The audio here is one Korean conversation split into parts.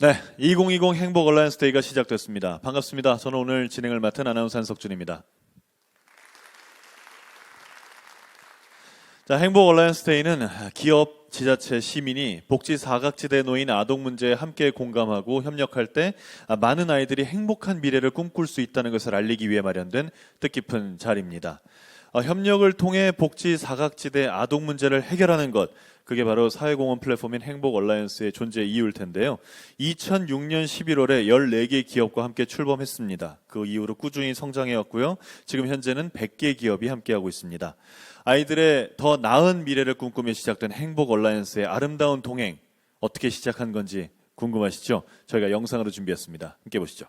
네, 2020 행복 얼라이언스 데이가 시작됐습니다. 반갑습니다. 저는 오늘 진행을 맡은 아나운서 한석준입니다. 자, 행복 얼라이언스 데이는 기업, 지자체, 시민이 복지 사각지대에 놓인 아동 문제에 함께 공감하고 협력할 때 많은 아이들이 행복한 미래를 꿈꿀 수 있다는 것을 알리기 위해 마련된 뜻깊은 자리입니다. 협력을 통해 복지 사각지대 아동 문제를 해결하는 것, 그게 바로 사회공헌 플랫폼인 행복 얼라이언스의 존재 이유일 텐데요. 2006년 11월에 14개 기업과 함께 출범했습니다. 그 이후로 꾸준히 성장해왔고요. 지금 현재는 100개 기업이 함께하고 있습니다. 아이들의 더 나은 미래를 꿈꾸며 시작된 행복 얼라이언스의 아름다운 동행, 어떻게 시작한 건지 궁금하시죠? 저희가 영상으로 준비했습니다. 함께 보시죠.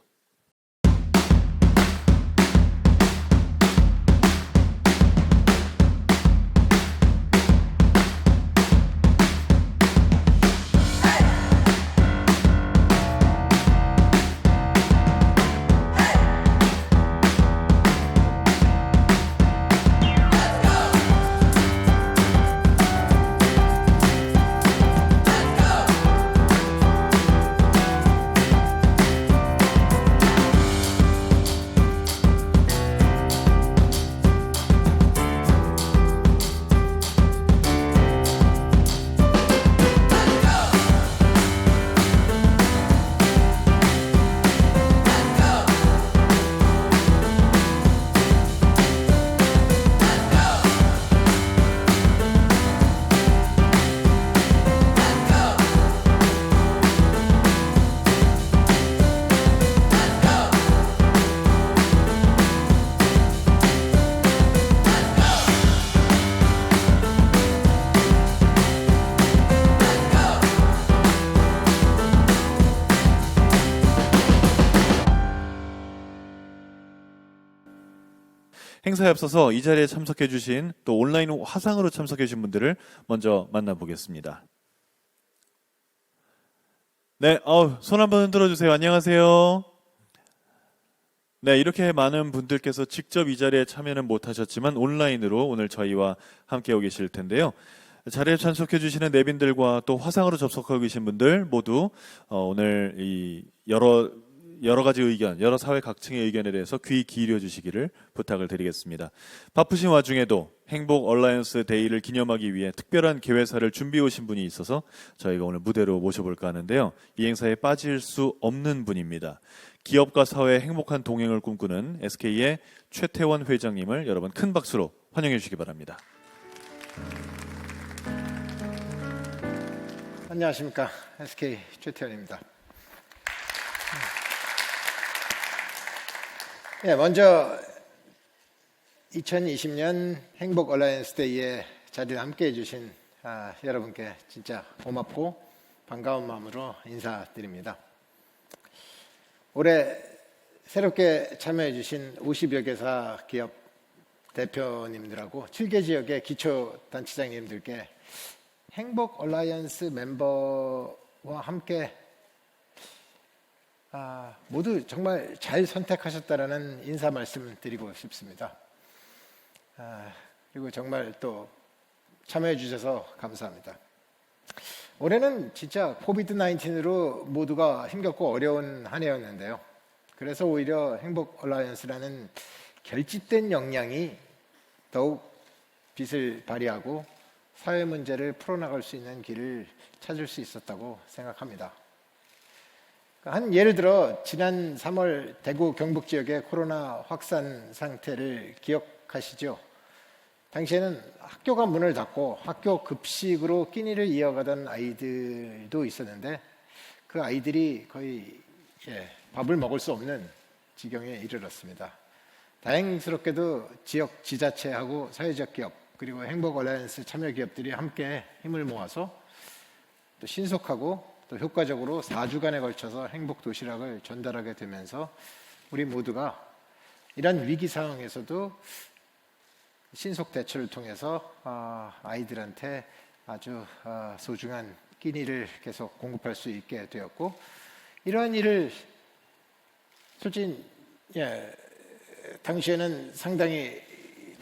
행사에 앞서서 이 자리에 참석해 주신 또 온라인 화상으로 참석해 주신 분들을 먼저 만나보겠습니다. 네, 손 한번 흔들어 주세요. 안녕하세요. 네, 이렇게 많은 분들께서 직접 이 자리에 참여는 못하셨지만 온라인으로 오늘 저희와 함께하고 계실 텐데요. 자리에 참석해 주시는 내빈들과 또 화상으로 접속하고 계신 분들 모두 오늘 이 여러 가지 의견, 여러 사회 각층의 의견에 대해서 귀 기울여 주시기를 부탁을 드리겠습니다. 바쁘신 와중에도 행복 얼라이언스 데이를 기념하기 위해 특별한 개회사를 준비해 오신 분이 있어서 저희가 오늘 무대로 모셔볼까 하는데요. 이 행사에 빠질 수 없는 분입니다. 기업과 사회의 행복한 동행을 꿈꾸는 SK의 최태원 회장님을 여러분 큰 박수로 환영해 주시기 바랍니다. 안녕하십니까. SK 최태원입니다. 먼저 2020년 행복 얼라이언스 데이에 자리를 함께해 주신 여러분께 진짜 고맙고 반가운 마음으로 인사드립니다. 올해 새롭게 참여해 주신 50여 개사 기업 대표님들하고 7개 지역의 기초단체장님들께 행복 얼라이언스 멤버와 함께 모두 정말 잘 선택하셨다라는 인사 말씀 드리고 싶습니다. 그리고 정말 또 참여해 주셔서 감사합니다. 올해는 진짜 코비드-19로 모두가 힘겹고 어려운 한 해였는데요. 그래서 오히려 행복 얼라이언스라는 결집된 역량이 더욱 빛을 발휘하고 사회 문제를 풀어나갈 수 있는 길을 찾을 수 있었다고 생각합니다. 한 예를 들어 지난 3월 대구 경북 지역의 코로나 확산 상태를 기억하시죠? 당시에는 학교가 문을 닫고 학교 급식으로 끼니를 이어가던 아이들도 있었는데 그 아이들이 거의 밥을 먹을 수 없는 지경에 이르렀습니다. 다행스럽게도 지역 지자체하고 사회적 기업 그리고 행복 얼라이언스 참여 기업들이 함께 힘을 모아서 또 신속하고 또 효과적으로 4주간에 걸쳐서 행복 도시락을 전달하게 되면서 우리 모두가 이런 위기 상황에서도 신속 대처를 통해서 아이들한테 아주 소중한 끼니를 계속 공급할 수 있게 되었고, 이러한 일을 솔직히 당시에는 상당히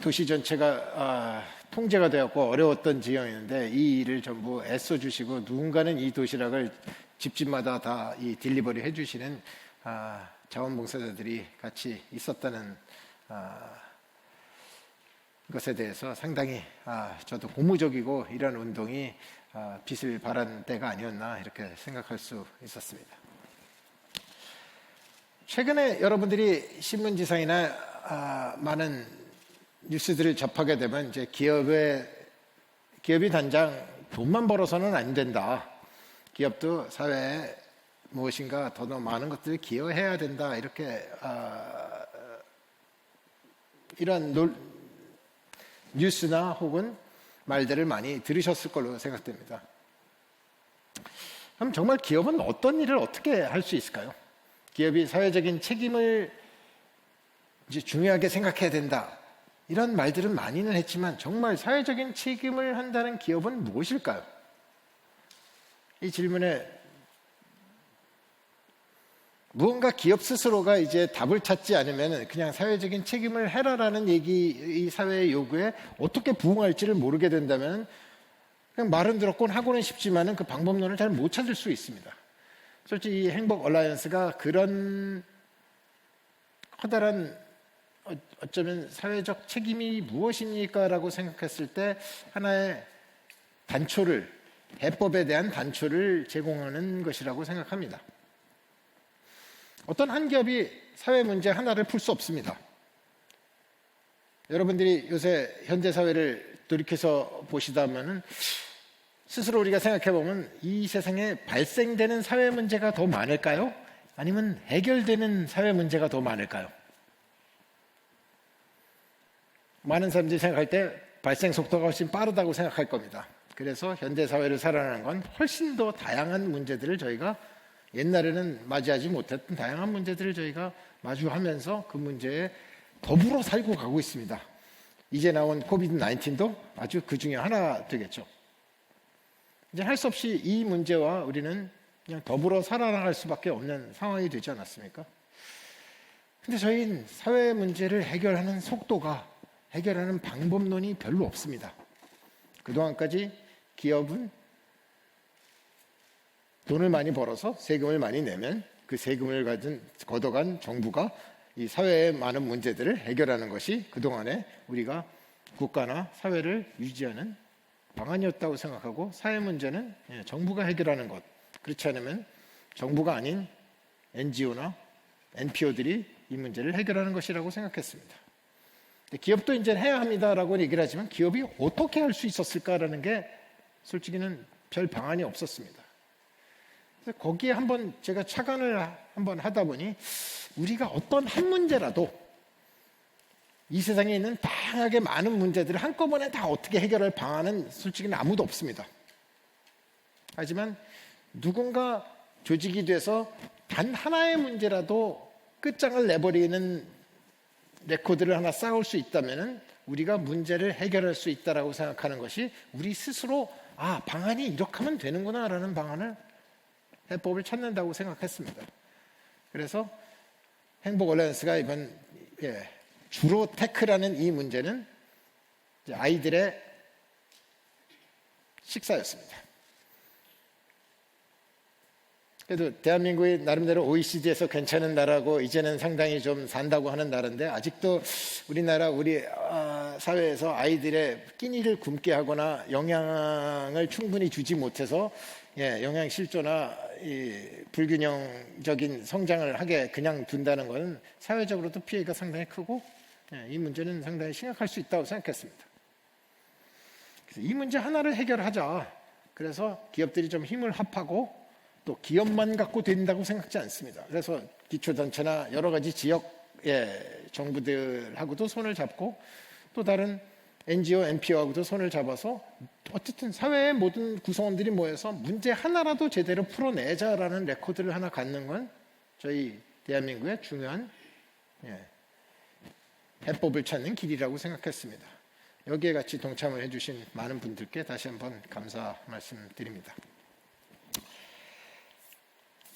도시 전체가 통제가 되었고 어려웠던 지형이었는데 이 일을 전부 애써주시고 누군가는 이 도시락을 집집마다 다 이 딜리버리 해주시는 자원봉사자들이 같이 있었다는 것에 대해서 상당히 저도 고무적이고 이런 운동이 빛을 발한 때가 아니었나 이렇게 생각할 수 있었습니다. 최근에 여러분들이 신문지상이나 많은 뉴스들을 접하게 되면 이제 기업이 단장 돈만 벌어서는 안 된다. 기업도 사회에 무엇인가 더 많은 것들을 기여해야 된다. 이렇게 이런 뉴스나 혹은 말들을 많이 들으셨을 걸로 생각됩니다. 그럼 정말 기업은 어떤 일을 어떻게 할 수 있을까요? 기업이 사회적인 책임을 이제 중요하게 생각해야 된다. 이런 말들은 많이는 했지만 정말 사회적인 책임을 한다는 기업은 무엇일까요? 이 질문에 무언가 기업 스스로가 이제 답을 찾지 않으면 그냥 사회적인 책임을 해라라는 이 사회의 요구에 어떻게 부응할지를 모르게 된다면 그냥 말은 들었곤 하고는 싶지만은 그 방법론을 잘 못 찾을 수 있습니다. 솔직히 이 행복 얼라이언스가 그런 커다란 어쩌면 사회적 책임이 무엇입니까라고 생각했을 때 하나의 단초를, 해법에 대한 단초를 제공하는 것이라고 생각합니다. 어떤 한 기업이 사회 문제 하나를 풀 수 없습니다. 여러분들이 요새 현대 사회를 돌이켜서 보시다면은 스스로 우리가 생각해 보면 이 세상에 발생되는 사회 문제가 더 많을까요? 아니면 해결되는 사회 문제가 더 많을까요? 많은 사람들이 생각할 때 발생 속도가 훨씬 빠르다고 생각할 겁니다. 그래서 현대 사회를 살아가는 건 훨씬 더 다양한 문제들을 저희가 옛날에는 맞이하지 못했던 다양한 문제들을 저희가 마주하면서 그 문제에 더불어 살고 가고 있습니다. 이제 나온 코비드-19도 아주 그 중에 하나 되겠죠. 이제 할 수 없이 이 문제와 우리는 그냥 더불어 살아나갈 수밖에 없는 상황이 되지 않았습니까? 근데 저희는 사회 문제를 해결하는 속도가, 해결하는 방법론이 별로 없습니다. 그동안까지 기업은 돈을 많이 벌어서 세금을 많이 내면 그 세금을 걷어간 정부가 이 사회의 많은 문제들을 해결하는 것이 그동안에 우리가 국가나 사회를 유지하는 방안이었다고 생각하고 사회 문제는 정부가 해결하는 것, 그렇지 않으면 정부가 아닌 NGO나 NPO들이 이 문제를 해결하는 것이라고 생각했습니다. 기업도 이제 해야 합니다라고 얘기를 하지만 기업이 어떻게 할 수 있었을까라는 게 솔직히는 별 방안이 없었습니다. 그래서 거기에 한번 제가 착안을 한번 하다 보니 우리가 어떤 한 문제라도 이 세상에 있는 다양하게 많은 문제들을 한꺼번에 다 어떻게 해결할 방안은 솔직히는 아무도 없습니다. 하지만 누군가 조직이 돼서 단 하나의 문제라도 끝장을 내버리는 레코드를 하나 쌓을 수 있다면 우리가 문제를 해결할 수 있다라고 생각하는 것이 우리 스스로 방안이 이렇게 하면 되는구나라는 방안을 해법을 찾는다고 생각했습니다. 그래서 행복 얼라이언스가 이번 주로 태클하는 이 문제는 아이들의 식사였습니다. 그래도 대한민국이 나름대로 OECD에서 괜찮은 나라고 이제는 상당히 좀 산다고 하는 나라인데 아직도 우리나라 우리 사회에서 아이들의 끼니를 굶게 하거나 영양을 충분히 주지 못해서 영양 실조나 이 불균형적인 성장을 하게 그냥 둔다는 것은 사회적으로도 피해가 상당히 크고 이 문제는 상당히 심각할 수 있다고 생각했습니다. 그래서 이 문제 하나를 해결하자. 그래서 기업들이 좀 힘을 합하고 또 기업만 갖고 된다고 생각지 않습니다. 그래서 기초단체나 여러 가지 지역의 정부들하고도 손을 잡고 또 다른 NGO, NPO하고도 손을 잡아서 어쨌든 사회의 모든 구성원들이 모여서 문제 하나라도 제대로 풀어내자라는 레코드를 하나 갖는 건 저희 대한민국의 중요한 해법을 찾는 길이라고 생각했습니다. 여기에 같이 동참을 해주신 많은 분들께 다시 한번 감사 말씀드립니다.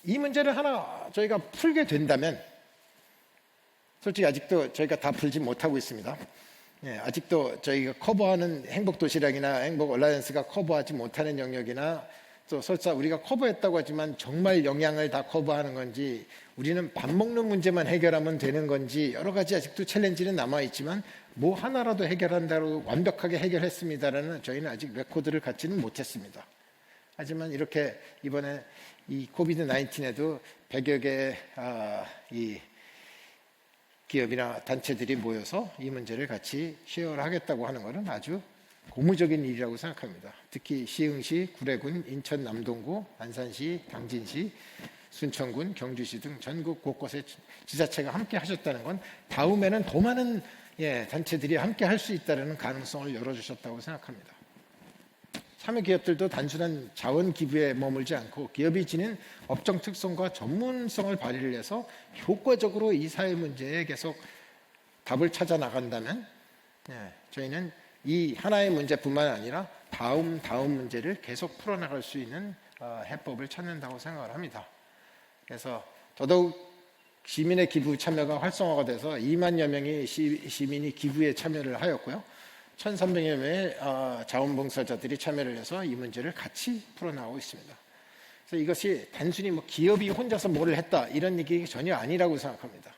이 문제를 하나 저희가 풀게 된다면 솔직히 아직도 저희가 다 풀지 못하고 있습니다. 아직도 저희가 커버하는 행복도시락이나 행복 얼라이언스가 커버하지 못하는 영역이나 또 설사 우리가 커버했다고 하지만 정말 영양을 다 커버하는 건지, 우리는 밥 먹는 문제만 해결하면 되는 건지, 여러 가지 아직도 챌린지는 남아있지만 뭐 하나라도 해결한다고 완벽하게 해결했습니다라는 저희는 아직 레코드를 갖지는 못했습니다. 하지만 이렇게 이번에 이 코비드 19에도 100여 개의 이 기업이나 단체들이 모여서 이 문제를 같이 쉐어를 하겠다고 하는 것은 아주 고무적인 일이라고 생각합니다. 특히 시흥시, 구례군, 인천 남동구, 안산시, 당진시, 순천군, 경주시 등 전국 곳곳에 지자체가 함께 하셨다는 건 다음에는 더 많은 단체들이 함께 할 수 있다는 가능성을 열어주셨다고 생각합니다. 참여 기업들도 단순한 자원 기부에 머물지 않고 기업이 지닌 업종 특성과 전문성을 발휘를 해서 효과적으로 이 사회 문제에 계속 답을 찾아 나간다면 저희는 이 하나의 문제뿐만 아니라 다음 문제를 계속 풀어나갈 수 있는 해법을 찾는다고 생각을 합니다. 그래서 더더욱 시민의 기부 참여가 활성화가 돼서 2만여 명의 시민이 기부에 참여를 하였고요. 1,300여 명의 자원봉사자들이 참여를 해서 이 문제를 같이 풀어나가고 있습니다. 그래서 이것이 단순히 뭐 기업이 혼자서 뭐를 했다 이런 얘기 전혀 아니라고 생각합니다.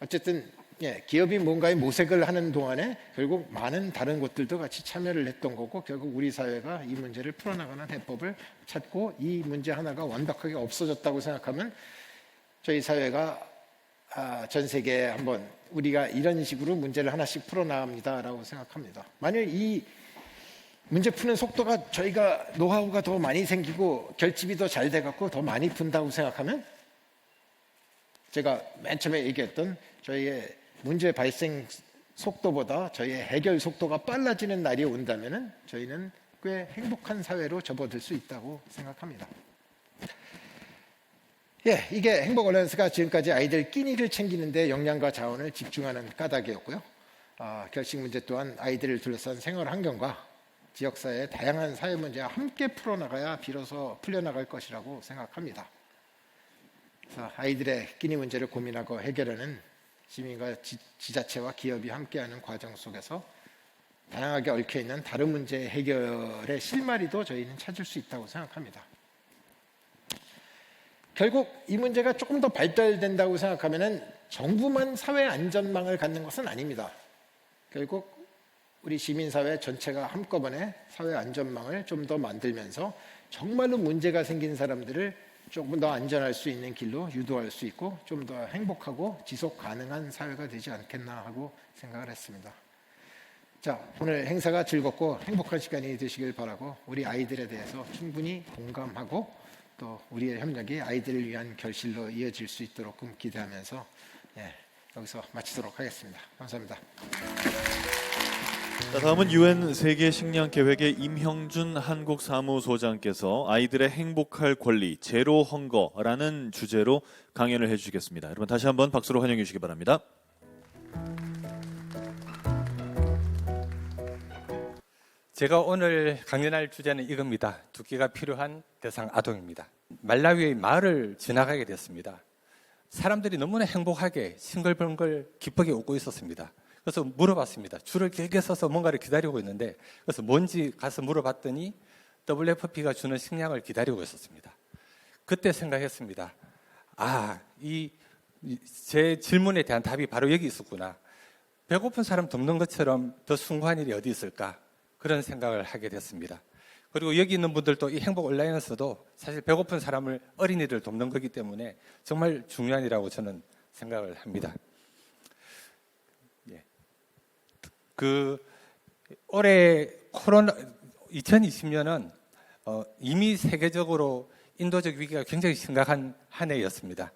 어쨌든 기업이 뭔가의 모색을 하는 동안에 결국 많은 다른 곳들도 같이 참여를 했던 거고, 결국 우리 사회가 이 문제를 풀어나가는 해법을 찾고 이 문제 하나가 완벽하게 없어졌다고 생각하면 저희 사회가 전 세계에 한번 우리가 이런 식으로 문제를 하나씩 풀어나갑니다라고 생각합니다. 만일 이 문제 푸는 속도가 저희가 노하우가 더 많이 생기고 결집이 더 잘 돼갖고 더 많이 푼다고 생각하면 제가 맨 처음에 얘기했던 저희의 문제 발생 속도보다 저희의 해결 속도가 빨라지는 날이 온다면 저희는 꽤 행복한 사회로 접어들 수 있다고 생각합니다. 이게 행복 얼라이언스가 지금까지 아이들 끼니를 챙기는데 역량과 자원을 집중하는 까닭이었고요. 결식 문제 또한 아이들을 둘러싼 생활 환경과 지역사회의 다양한 사회 문제와 함께 풀어나가야 비로소 풀려나갈 것이라고 생각합니다. 그래서 아이들의 끼니 문제를 고민하고 해결하는 시민과 지자체와 기업이 함께하는 과정 속에서 다양하게 얽혀있는 다른 문제 해결의 실마리도 저희는 찾을 수 있다고 생각합니다. 결국 이 문제가 조금 더 발달된다고 생각하면 정부만 사회 안전망을 갖는 것은 아닙니다. 결국 우리 시민사회 전체가 한꺼번에 사회 안전망을 좀 더 만들면서 정말로 문제가 생긴 사람들을 조금 더 안전할 수 있는 길로 유도할 수 있고 좀 더 행복하고 지속 가능한 사회가 되지 않겠나 하고 생각을 했습니다. 자, 오늘 행사가 즐겁고 행복한 시간이 되시길 바라고, 우리 아이들에 대해서 충분히 공감하고 또 우리의 협력이 아이들을 위한 결실로 이어질 수 있도록 기대하면서 여기서 마치도록 하겠습니다. 감사합니다. 자, 다음은 UN 세계 식량 계획의 임형준 한국 사무소장께서 아이들의 행복할 권리 제로 헝거라는 주제로 강연을 해주시겠습니다. 여러분 다시 한번 박수로 환영해 주시기 바랍니다. 제가 오늘 강연할 주제는 이겁니다. 두 끼가 필요한 대상 아동입니다. 말라위의 마을을 지나가게 됐습니다. 사람들이 너무나 행복하게 싱글벙글 기쁘게 웃고 있었습니다. 그래서 물어봤습니다. 줄을 길게 서서 뭔가를 기다리고 있는데, 그래서 뭔지 가서 물어봤더니 WFP가 주는 식량을 기다리고 있었습니다. 그때 생각했습니다. 제 질문에 대한 답이 바로 여기 있었구나. 배고픈 사람 돕는 것처럼 더 숭고한 일이 어디 있을까? 그런 생각을 하게 됐습니다. 그리고 여기 있는 분들도 이 행복 얼라이언스도 사실 배고픈 사람을, 어린이를 돕는 거기 때문에 정말 중요한 일이라고 저는 생각을 합니다. 올해 2020년은 이미 세계적으로 인도적 위기가 굉장히 심각한 한 해였습니다.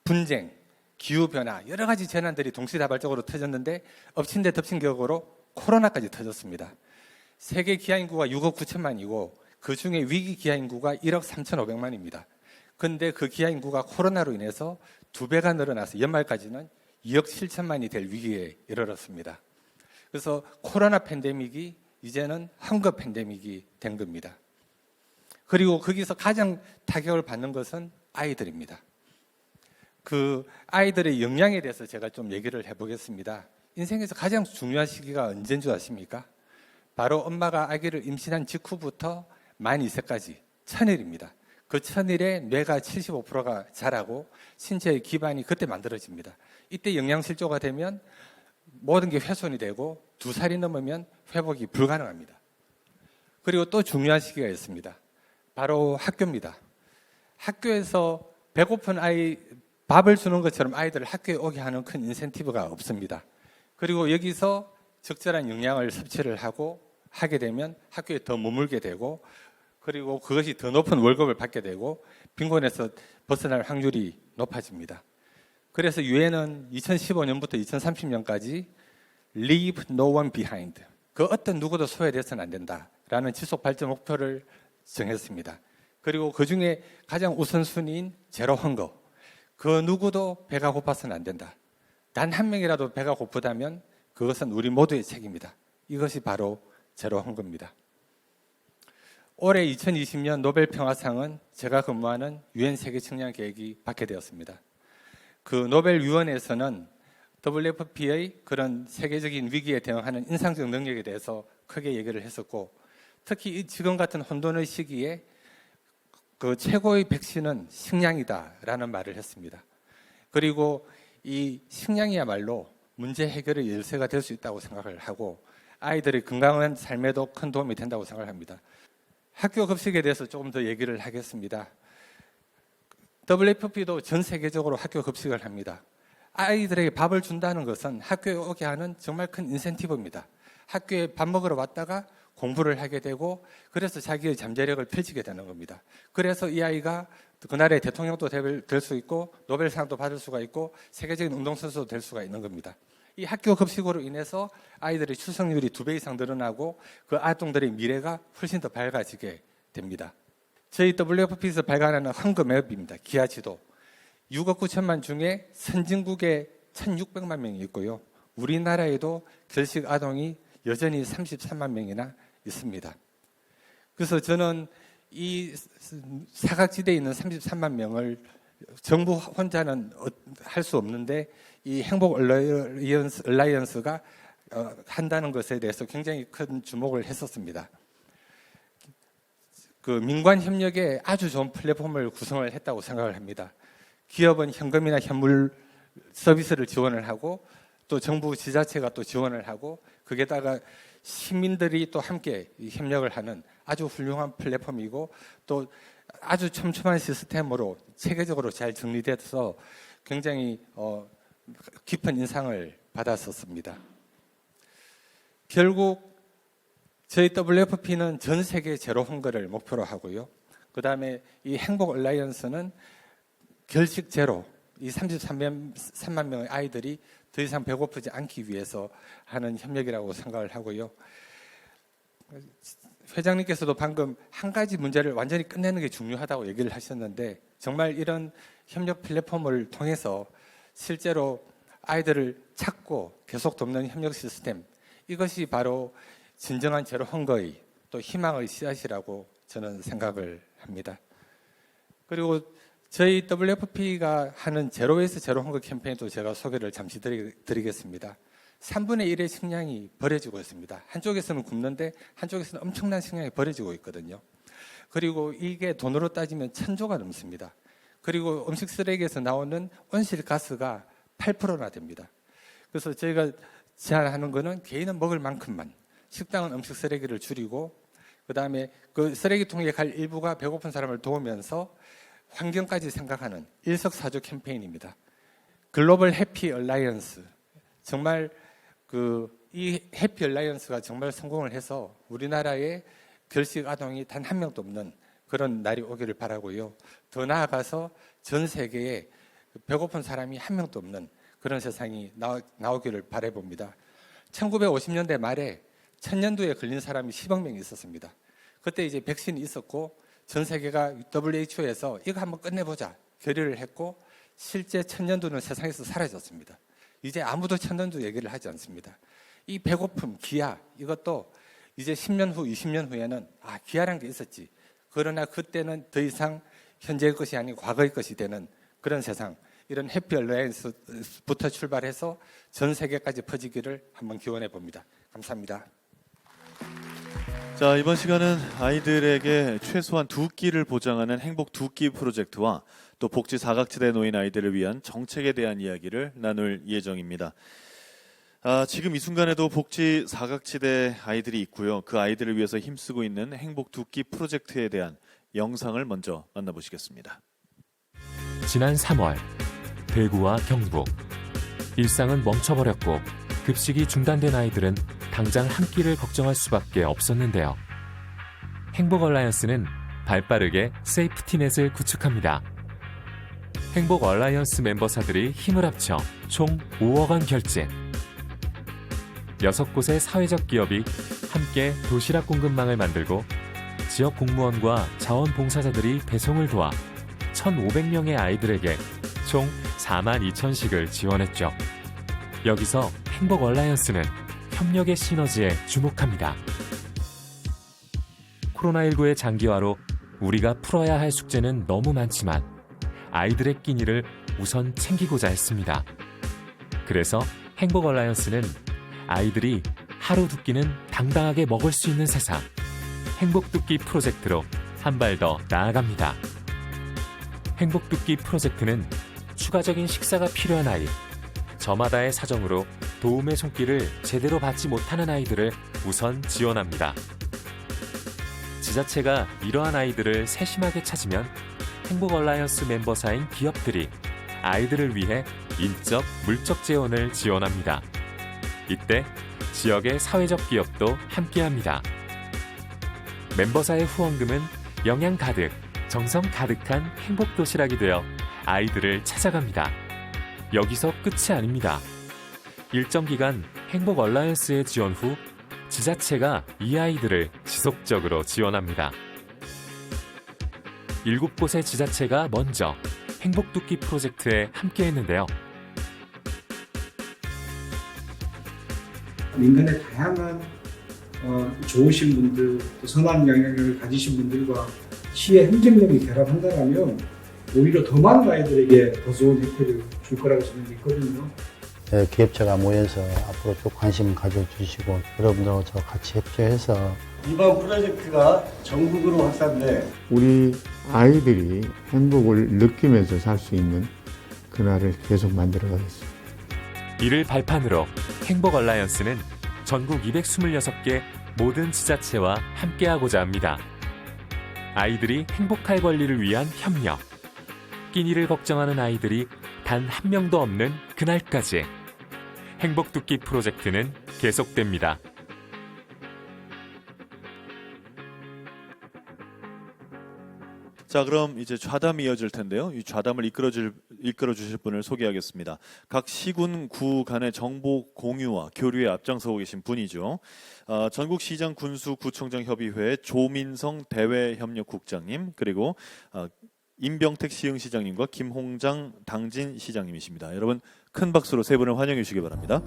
분쟁, 기후변화, 여러 가지 재난들이 동시다발적으로 터졌는데 엎친 데 덮친 격으로 코로나까지 터졌습니다. 세계 기아인구가 6억 9천만이고 그 중에 위기 기아인구가 1억 3,500만입니다. 그런데 그 기아인구가 코로나로 인해서 2배가 늘어나서 연말까지는 2억 7천만이 될 위기에 이르렀습니다. 그래서 코로나 팬데믹이 이제는 헝거 팬데믹이 된 겁니다. 그리고 거기서 가장 타격을 받는 것은 아이들입니다. 그 아이들의 영양에 대해서 제가 좀 얘기를 해보겠습니다. 인생에서 가장 중요한 시기가 언제인 줄 아십니까? 바로 엄마가 아기를 임신한 직후부터 만 2세까지 1000일입니다. 그 1000일에 뇌가 75%가 자라고 신체의 기반이 그때 만들어집니다. 이때 영양실조가 되면 모든 게 훼손이 되고 2살이 넘으면 회복이 불가능합니다. 그리고 또 중요한 시기가 있습니다. 바로 학교입니다. 학교에서 배고픈 아이 밥을 주는 것처럼 아이들을 학교에 오게 하는 큰 인센티브가 없습니다. 그리고 여기서 적절한 영양을 섭취를 하게 되면 학교에 더 머물게 되고, 그리고 그것이 더 높은 월급을 받게 되고 빈곤에서 벗어날 확률이 높아집니다. 그래서 유엔은 2015년부터 2030년까지 Leave No One Behind, 그 어떤 누구도 소외돼서는 안 된다라는 지속 발전 목표를 정했습니다. 그리고 그 중에 가장 우선순위인 제로 헝거, 그 누구도 배가 고파서는 안 된다. 단 한 명이라도 배가 고프다면 그것은 우리 모두의 책임이다. 이것이 바로 제로 헝거입니다. 올해 2020년 노벨 평화상은 제가 근무하는 유엔 세계 청년 계획이 받게 되었습니다. 그 노벨 위원회에서는 WFP의 그런 세계적인 위기에 대응하는 인상적 능력에 대해서 크게 얘기를 했었고, 특히 지금 같은 혼돈의 시기에 그 최고의 백신은 식량이다라는 말을 했습니다. 그리고 이 식량이야말로 문제 해결의 열쇠가 될 수 있다고 생각을 하고 아이들의 건강한 삶에도 큰 도움이 된다고 생각을 합니다. 학교 급식에 대해서 조금 더 얘기를 하겠습니다. WFP도 전 세계적으로 학교 급식을 합니다. 아이들에게 밥을 준다는 것은 학교에 오게 하는 정말 큰 인센티브입니다. 학교에 밥 먹으러 왔다가 공부를 하게 되고, 그래서 자기의 잠재력을 펼치게 되는 겁니다. 그래서 이 아이가 그날의 대통령도 될 수 있고 노벨상도 받을 수가 있고 세계적인 운동선수도 될 수가 있는 겁니다. 이 학교 급식으로 인해서 아이들의 출석률이 2배 이상 늘어나고 그 아동들의 미래가 훨씬 더 밝아지게 됩니다. 저희 WFP에서 발간하는 헝거 맵입니다. 기하지도. 6억 9천만 중에 선진국에 1,600만 명이 있고요. 우리나라에도 결식 아동이 여전히 33만 명이나 있습니다. 그래서 저는 이 사각지대에 있는 33만 명을 정부 혼자는 할 수 없는데 이 행복 얼라이언스가 한다는 것에 대해서 굉장히 큰 주목을 했었습니다. 그 민관 협력에 아주 좋은 플랫폼을 구성을 했다고 생각을 합니다. 기업은 현금이나 현물 서비스를 지원을 하고 또 정부 지자체가 또 지원을 하고 거기에다가 시민들이 또 함께 협력을 하는 아주 훌륭한 플랫폼이고 또 아주 촘촘한 시스템으로 체계적으로 잘 정리돼서 굉장히 깊은 인상을 받았었습니다. 결국 저희 WFP는 전 세계 제로 헝거를 목표로 하고요. 그 다음에 이 행복 얼라이언스는 결식 제로, 이 33만 명의 아이들이 더 이상 배고프지 않기 위해서 하는 협력이라고 생각을 하고요. 회장님께서도 방금 한 가지 문제를 완전히 끝내는 게 중요하다고 얘기를 하셨는데, 정말 이런 협력 플랫폼을 통해서 실제로 아이들을 찾고 계속 돕는 협력 시스템, 이것이 바로 진정한 제로 헝거의 또 희망의 씨앗이라고 저는 생각을 합니다. 그리고 저희 WFP가 하는 제로웨이스 제로 헝거 캠페인도 제가 소개를 잠시 드리겠습니다. 3분의 1의 식량이 버려지고 있습니다. 한쪽에서는 굶는데 한쪽에서는 엄청난 식량이 버려지고 있거든요. 그리고 이게 돈으로 따지면 1,000조가 넘습니다. 그리고 음식 쓰레기에서 나오는 온실가스가 8%나 됩니다. 그래서 저희가 제안하는 거는 개인은 먹을 만큼만, 식당은 음식 쓰레기를 줄이고 그 다음에 그 쓰레기통에 갈 일부가 배고픈 사람을 도우면서 환경까지 생각하는 일석사조 캠페인입니다. 글로벌 해피 얼라이언스, 정말 이 해피 얼라이언스가 정말 성공을 해서 우리나라에 결식 아동이 단 한 명도 없는 그런 날이 오기를 바라고요. 더 나아가서 전 세계에 배고픈 사람이 한 명도 없는 그런 세상이 나오기를 바라봅니다. 1950년대 말에 천년두에 걸린 사람이 10억 명이 있었습니다. 그때 이제 백신이 있었고 전 세계가 WHO에서 이거 한번 끝내보자 결의를 했고 실제 천년두는 세상에서 사라졌습니다. 이제 아무도 천년두 얘기를 하지 않습니다. 이 배고픔, 기아 이것도 이제 10년 후, 20년 후에는 기아란 게 있었지. 그러나 그때는 더 이상 현재의 것이 아닌 과거의 것이 되는 그런 세상, 이런 해피 얼라이언스부터 출발해서 전 세계까지 퍼지기를 한번 기원해 봅니다. 감사합니다. 자, 이번 시간은 아이들에게 최소한 두 끼를 보장하는 행복 두 끼 프로젝트와 또 복지 사각지대에 놓인 아이들을 위한 정책에 대한 이야기를 나눌 예정입니다. 지금 이 순간에도 복지 사각지대 아이들이 있고요. 그 아이들을 위해서 힘쓰고 있는 행복 두 끼 프로젝트에 대한 영상을 먼저 만나보시겠습니다. 지난 3월 대구와 경북 일상은 멈춰버렸고 급식이 중단된 아이들은 당장 한 끼를 걱정할 수밖에 없었는데요. 행복 얼라이언스는 발빠르게 세이프티넷을 구축합니다. 행복 얼라이언스 멤버사들이 힘을 합쳐 총 5억 원 결제. 6곳의 사회적 기업이 함께 도시락 공급망을 만들고 지역 공무원과 자원봉사자들이 배송을 도와 1,500명의 아이들에게 총 42,000식을 지원했죠. 여기서 행복 얼라이언스는 협력의 시너지에 주목합니다. 코로나19의 장기화로 우리가 풀어야 할 숙제는 너무 많지만 아이들의 끼니를 우선 챙기고자 했습니다. 그래서 행복 얼라이언스는 아이들이 하루 두 끼는 당당하게 먹을 수 있는 세상 행복 두 끼 프로젝트로 한 발 더 나아갑니다. 행복 두 끼 프로젝트는 추가적인 식사가 필요한 아이, 저마다의 사정으로 도움의 손길을 제대로 받지 못하는 아이들을 우선 지원합니다. 지자체가 이러한 아이들을 세심하게 찾으면 행복 얼라이언스 멤버사인 기업들이 아이들을 위해 인적, 물적 재원을 지원합니다. 이때 지역의 사회적 기업도 함께합니다. 멤버사의 후원금은 영양 가득, 정성 가득한 행복 도시락이 되어 아이들을 찾아갑니다. 여기서 끝이 아닙니다. 일정 기간 행복 얼라이언스의 지원 후 지자체가 이 아이들을 지속적으로 지원합니다. 7곳의 지자체가 먼저 행복 두 끼 프로젝트에 함께했는데요. 민간의 다양한 좋으신 분들, 또 선한 영향력을 가지신 분들과 시의 행정력이 결합한다면 오히려 더 많은 아이들에게 더 좋은 혜택을 줄 거라고 저는 믿거든요. 기업체가 모여서 앞으로 쭉 관심 가져주시고 여러분들하고 저 같이 협조해서 이번 프로젝트가 전국으로 확산돼 우리 아이들이 행복을 느끼면서 살 수 있는 그날을 계속 만들어 가겠습니다. 이를 발판으로 행복 얼라이언스는 전국 226개 모든 지자체와 함께하고자 합니다. 아이들이 행복할 권리를 위한 협력. 끼니를 걱정하는 아이들이 단 한 명도 없는 그날까지 행복 두 끼 프로젝트는 계속됩니다. 자, 그럼 이제 좌담이 이어질 텐데요. 이 좌담을 이끌어 주실 분을 소개하겠습니다. 각 시군 구 간의 정보 공유와 교류에 앞장서고 계신 분이죠. 전국 시장 군수 구청장 협의회 조민성 대외협력국장님, 그리고 임병택 시흥시장님과 김홍장 당진 시장님이십니다. 여러분 큰 박수로 세 분을 환영해 주시기 바랍니다.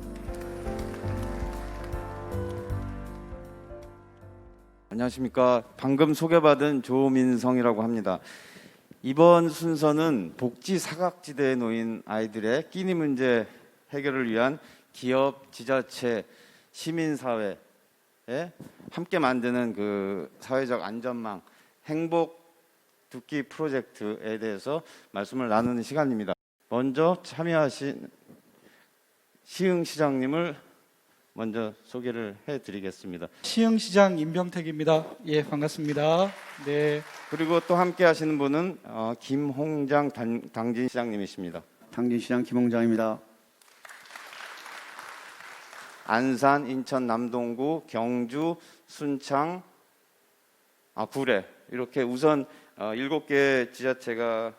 안녕하십니까. 방금 소개받은 조민성이라고 합니다. 이번 순서는 복지 사각지대에 놓인 아이들의 끼니 문제 해결을 위한 기업, 지자체, 시민사회에 함께 만드는 그 사회적 안전망, 행복 두 끼 프로젝트에 대해서 말씀을 나누는 시간입니다. 먼저 참여하신 시흥시장님을 먼저 소개를 해드리겠습니다. 시흥시장 임병택입니다. 예, 반갑습니다. 네. 그리고 또 함께 하시는 분은 김홍장 당진시장님이십니다. 당진시장 김홍장입니다. 안산, 인천, 남동구, 경주, 순창, 구례 이렇게 우선 7개 지자체가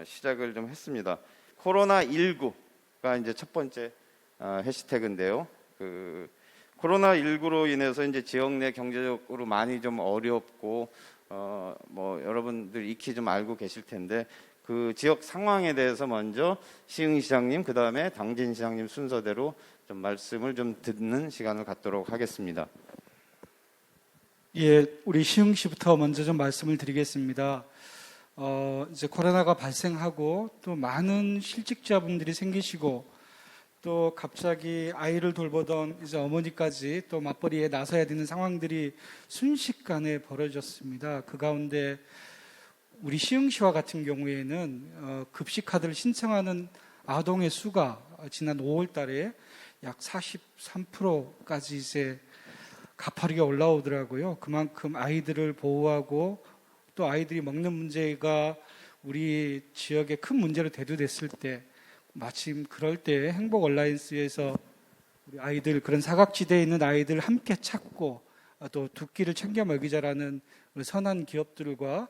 시작을 좀 했습니다. 코로나19가 이제 첫 번째 해시태그인데요. 코로나19로 인해서 이제 지역 내 경제적으로 많이 좀 어렵고 여러분들 익히 좀 알고 계실 텐데 그 지역 상황에 대해서 먼저 시흥시장님, 그 다음에 당진시장님 순서대로 좀 말씀을 좀 듣는 시간을 갖도록 하겠습니다. 예, 우리 시흥시부터 먼저 좀 말씀을 드리겠습니다. 이제 코로나가 발생하고 또 많은 실직자분들이 생기시고 또 갑자기 아이를 돌보던 이제 어머니까지 또 맞벌이에 나서야 되는 상황들이 순식간에 벌어졌습니다. 그 가운데 우리 시흥시와 같은 경우에는 급식 카드를 신청하는 아동의 수가 지난 5월 달에 약 43%까지 이제 가파르게 올라오더라고요. 그만큼 아이들을 보호하고 또 아이들이 먹는 문제가 우리 지역에 큰 문제로 대두됐을 때 마침 그럴 때 행복 얼라이언스에서 우리 아이들 그런 사각지대에 있는 아이들 함께 찾고 또 두 끼를 챙겨 먹이자라는 선한 기업들과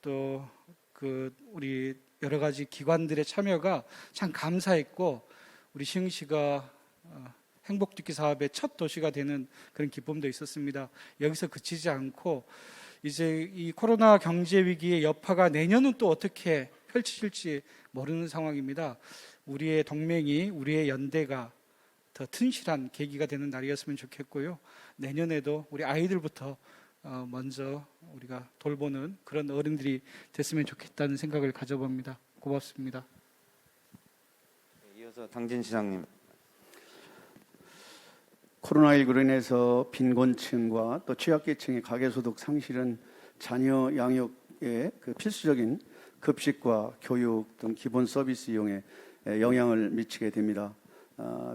또 그 우리 여러 가지 기관들의 참여가 참 감사했고 우리 시흥시가 행복듣기 사업의 첫 도시가 되는 그런 기쁨도 있었습니다. 여기서 그치지 않고 이제 이 코로나 경제 위기의 여파가 내년은 또 어떻게 펼쳐질지 모르는 상황입니다. 우리의 동맹이 우리의 연대가 더 튼실한 계기가 되는 날이었으면 좋겠고요. 내년에도 우리 아이들부터 먼저 우리가 돌보는 그런 어른들이 됐으면 좋겠다는 생각을 가져봅니다. 고맙습니다. 이어서 당진 시장님. 코로나19로 인해서 빈곤층과 또 취약계층의 가계소득 상실은 자녀 양육에 그 필수적인 급식과 교육 등 기본 서비스 이용에 영향을 미치게 됩니다.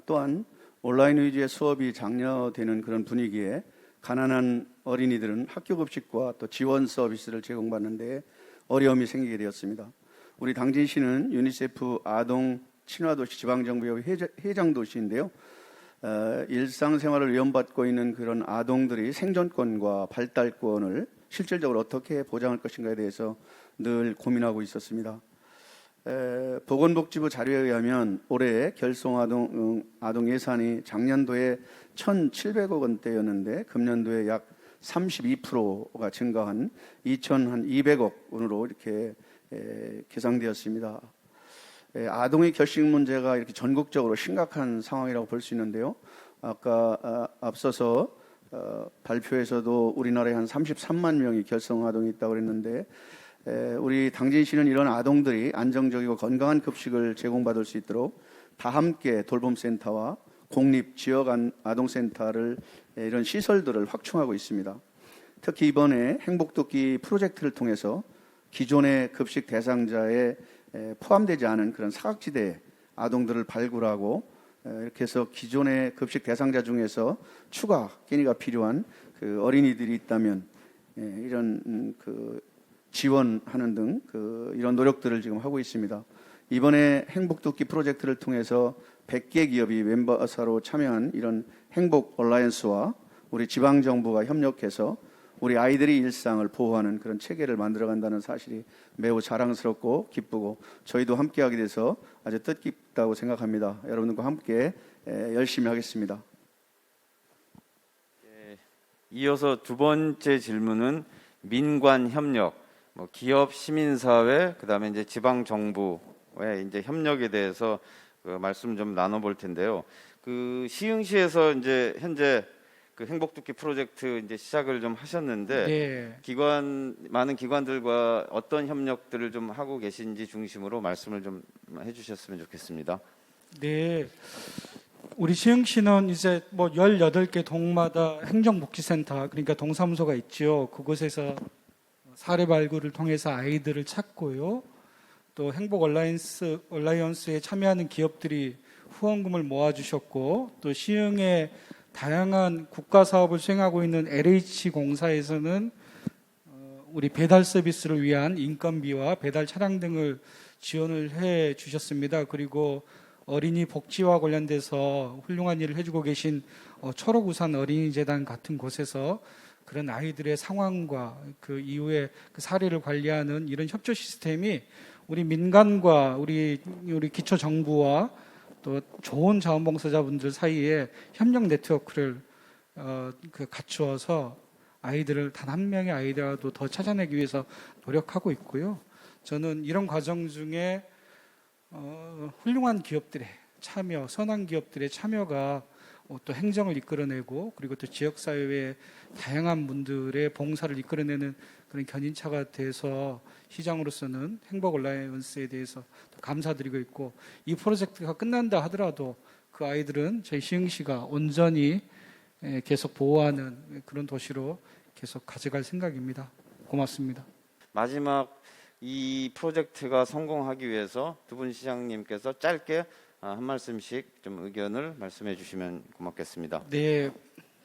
또한 온라인 위주의 수업이 장려되는 그런 분위기에 가난한 어린이들은 학교 급식과 또 지원 서비스를 제공받는 데 어려움이 생기게 되었습니다. 우리 당진시는 유니세프 아동 친화도시 지방정부협의 회장도시인데요. 일상생활을 위험받고 있는 그런 아동들이 생존권과 발달권을 실질적으로 어떻게 보장할 것인가에 대해서 늘 고민하고 있었습니다. 보건복지부 자료에 의하면 올해 결손아동 예산이 작년도에 1,700억 원대였는데 금년도에 약 32%가 증가한 2,200억 원으로 이렇게 계상되었습니다. 아동의 결식 문제가 이렇게 전국적으로 심각한 상황이라고 볼 수 있는데요. 아까 앞서서 발표에서도 우리나라에 한 33만 명이 결손아동이 있다고 그랬는데 우리 당진시는 이런 아동들이 안정적이고 건강한 급식을 제공받을 수 있도록 다 함께 돌봄센터와 공립 지역 아동센터를 이런 시설들을 확충하고 있습니다. 특히 이번에 행복도끼 프로젝트를 통해서 기존의 급식 대상자에 포함되지 않은 그런 사각지대 아동들을 발굴하고 이렇게 해서 기존의 급식 대상자 중에서 추가 끼니가 필요한 그 어린이들이 있다면 이런 그 지원하는 등 이런 노력들을 지금 하고 있습니다. 이번에 행복도끼 프로젝트를 통해서 100개 기업이 멤버사로 참여한 이런 행복 얼라이언스와 우리 지방정부가 협력해서 우리 아이들의 일상을 보호하는 그런 체계를 만들어간다는 사실이 매우 자랑스럽고 기쁘고 저희도 함께하게 돼서 아주 뜻깊다고 생각합니다. 여러분들과 함께 열심히 하겠습니다. 이어서 두 번째 질문은 민관 협력, 기업, 시민사회, 그다음에 이제 지방 정부의 이제 협력에 대해서 그 말씀 좀 나눠볼 텐데요. 그 시흥시에서 이제 현재 그 행복도끼 프로젝트 이제 시작을 좀 하셨는데 네. 많은 기관들과 어떤 협력들을 좀 하고 계신지 중심으로 말씀을 좀 해주셨으면 좋겠습니다. 네. 우리 시흥시는 이제 18개 동마다 행정복지센터, 그러니까 동사무소가 있죠. 그곳에서 사례 발굴을 통해서 아이들을 찾고요. 또 행복 얼라이언스에 참여하는 기업들이 후원금을 모아주셨고, 또 시흥의 다양한 국가 사업을 수행하고 있는 LH공사에서는 우리 배달 서비스를 위한 인건비와 배달 차량 등을 지원을 해 주셨습니다. 그리고 어린이 복지와 관련돼서 훌륭한 일을 해주고 계신 초록우산 어린이재단 같은 곳에서 그런 아이들의 상황과 그 이후에 그 사례를 관리하는 이런 협조 시스템이 우리 민간과 우리 기초정부와 또 좋은 자원봉사자분들 사이에 협력 네트워크를 갖추어서 아이들을 단 한 명의 아이들라도 더 찾아내기 위해서 노력하고 있고요. 저는 이런 과정 중에 훌륭한 기업들의 참여, 선한 기업들의 참여가 또 행정을 이끌어내고 그리고 또 지역사회의 다양한 분들의 봉사를 이끌어내는 그런 견인차가 돼서 시장으로서는 행복 얼라이언스에 대해서 감사드리고 있고 이 프로젝트가 끝난다 하더라도 그 아이들은 저희 시흥시가 온전히 계속 보호하는 그런 도시로 계속 가져갈 생각입니다. 고맙습니다. 마지막 이 프로젝트가 성공하기 위해서 두 분 시장님께서 짧게 한 말씀씩 좀 의견을 말씀해 주시면 고맙겠습니다. 네,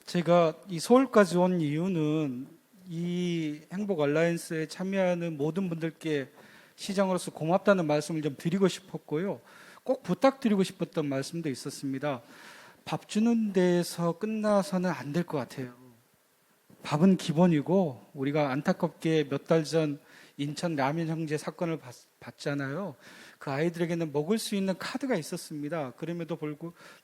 제가 이 서울까지 온 이유는 이 행복 얼라이언스에 참여하는 모든 분들께 시장으로서 고맙다는 말씀을 좀 드리고 싶었고요. 꼭 부탁드리고 싶었던 말씀도 있었습니다. 밥 주는 데에서 끝나서는 안 될 것 같아요. 밥은 기본이고 우리가 안타깝게 몇 달 전 인천 라면 형제 사건을 봤잖아요. 그 아이들에게는 먹을 수 있는 카드가 있었습니다. 그럼에도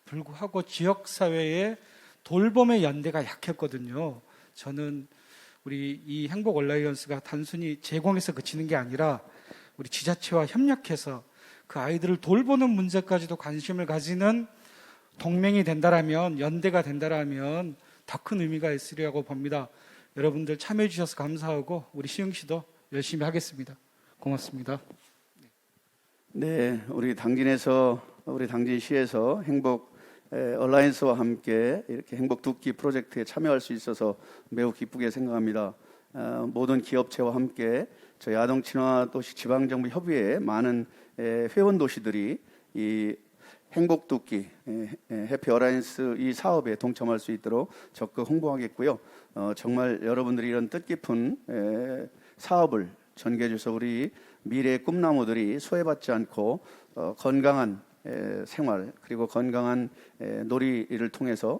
불구하고 지역사회의 돌봄의 연대가 약했거든요. 저는 우리 이 행복 얼라이언스가 단순히 제공해서 그치는 게 아니라 우리 지자체와 협력해서 그 아이들을 돌보는 문제까지도 관심을 가지는 동맹이 된다라면, 연대가 된다라면 더 큰 의미가 있으리라고 봅니다. 여러분들 참여해 주셔서 감사하고 우리 시흥시도 열심히 하겠습니다. 고맙습니다. 네, 우리 당진시에서 행복 얼라이언스와 함께 이렇게 행복 두끼 프로젝트에 참여할 수 있어서 매우 기쁘게 생각합니다. 모든 기업체와 함께 저희 아동친화도시 지방정부 협의회 많은 회원 도시들이 이 행복 두끼 해피 얼라이언스 이 사업에 동참할 수 있도록 적극 홍보하겠고요. 정말 여러분들이 이런 뜻깊은 사업을 전개해 주셔서 우리 미래의 꿈나무들이 소외받지 않고 건강한 생활 그리고 건강한 놀이를 통해서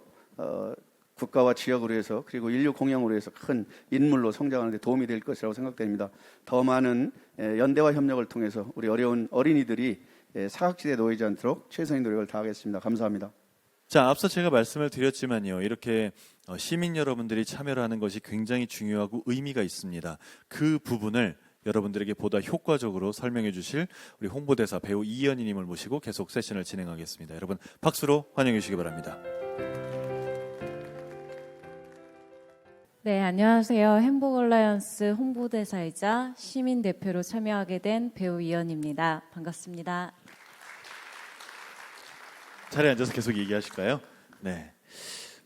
국가와 지역으로 해서 그리고 인류 공영으로 해서 큰 인물로 성장하는 데 도움이 될 것이라고 생각됩니다. 더 많은 연대와 협력을 통해서 우리 어려운 어린이들이 사각지대에 놓이지 않도록 최선의 노력을 다하겠습니다. 감사합니다. 자, 앞서 제가 말씀을 드렸지만요. 이렇게 시민 여러분들이 참여를 하는 것이 굉장히 중요하고 의미가 있습니다. 그 부분을 여러분들에게 보다 효과적으로 설명해 주실 우리 홍보대사 배우 이연희님을 모시고 계속 세션을 진행하겠습니다. 여러분 박수로 환영해 주시기 바랍니다. 네, 안녕하세요. 행복 얼라이언스 홍보대사이자 시민 대표로 참여하게 된 배우 이연희입니다. 반갑습니다. 자리에 앉아서 계속 얘기하실까요? 네.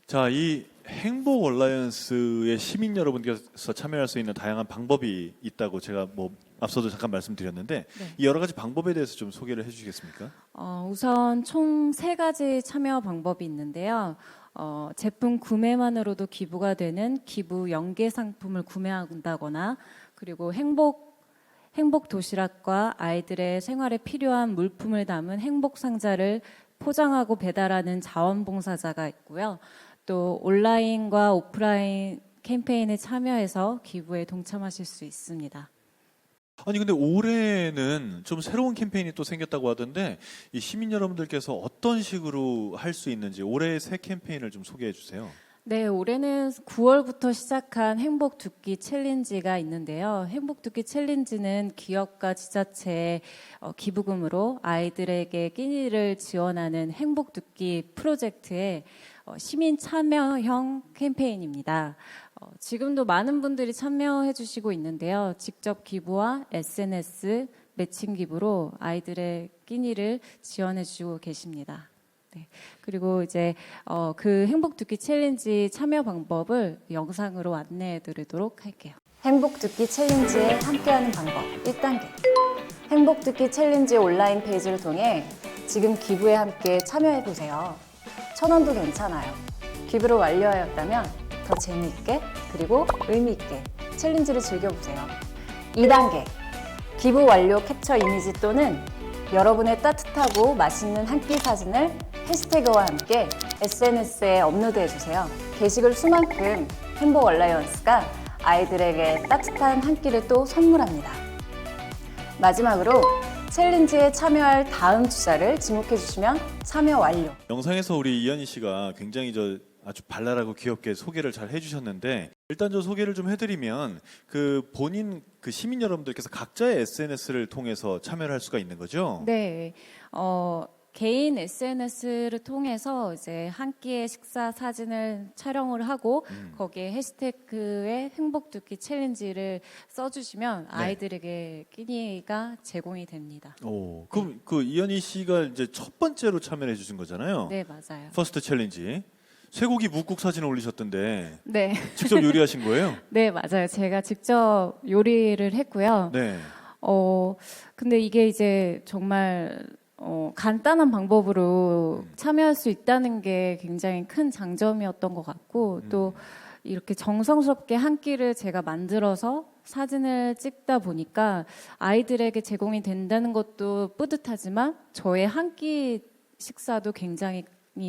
자, 이 행복 얼라이언스의 시민 여러분께서 참여할 수 있는 다양한 방법이 있다고 제가 앞서도 잠깐 말씀드렸는데 네. 이 여러 가지 방법에 대해서 좀 소개를 해주시겠습니까? 우선 총 3가지 참여 방법이 있는데요. 제품 구매만으로도 기부가 되는 기부 연계 상품을 구매한다거나 그리고 행복 도시락과 아이들의 생활에 필요한 물품을 담은 행복 상자를 포장하고 배달하는 자원봉사자가 있고요. 또 온라인과 오프라인 캠페인에 참여해서 기부에 동참하실 수 있습니다. 아니 근데 올해는 좀 새로운 캠페인이 또 생겼다고 하던데 이 시민 여러분들께서 어떤 식으로 할 수 있는지 올해의 새 캠페인을 좀 소개해 주세요. 네, 올해는 9월부터 시작한 행복 두끼 챌린지가 있는데요. 행복 두끼 챌린지는 기업과 지자체의 기부금으로 아이들에게 끼니를 지원하는 행복 두끼 프로젝트의 시민 참여형 캠페인입니다. 지금도 많은 분들이 참여해 주시고 있는데요. 직접 기부와 SNS, 매칭 기부로 아이들의 끼니를 지원해 주고 계십니다. 네. 그리고 이제 그 행복 두끼 챌린지 참여 방법을 영상으로 안내해 드리도록 할게요. 행복 두끼 챌린지에 함께하는 방법 1단계. 행복 두끼 챌린지 온라인 페이지를 통해 지금 기부에 함께 참여해 보세요. 1,000원도 괜찮아요. 기부를 완료하였다면 더 재미있게 그리고 의미있게 챌린지를 즐겨보세요. 2단계. 기부 완료 캡처 이미지 또는 여러분의 따뜻하고 맛있는 한 끼 사진을 해시태그와 함께 SNS에 업로드해주세요. 게시글 수만큼 행복 얼라이언스가 아이들에게 따뜻한 한 끼를 또 선물합니다. 마지막으로 챌린지에 참여할 다음 주자를 지목해주시면 참여 완료. 영상에서 우리 이연희 씨가 굉장히 아주 발랄하고 귀엽게 소개를 잘 해주셨는데 일단 소개를 좀 해드리면 그 본인 그 시민 여러분들께서 각자의 SNS를 통해서 참여를 할 수가 있는 거죠? 네. 개인 SNS를 통해서 이제 한 끼의 식사 사진을 촬영을 하고 거기에 해시태그에 행복 두 끼 챌린지를 써주시면 아이들에게 끼니가 제공이 됩니다. 오, 그럼 그 이현희 씨가 이제 첫 번째로 참여해 주신 거잖아요. 네, 맞아요. 퍼스트 챌린지. 쇠고기 묵국 사진 올리셨던데 네. 직접 요리하신 거예요? 네, 맞아요. 제가 직접 요리를 했고요. 네. 근데 이게 이제 정말 간단한 방법으로 참여할 수 있다는 게 굉장히 큰 장점이었던 것 같고 또 이렇게 정성스럽게 한 끼를 제가 만들어서 사진을 찍다 보니까 아이들에게 제공이 된다는 것도 뿌듯하지만 저의 한 끼 식사도 굉장히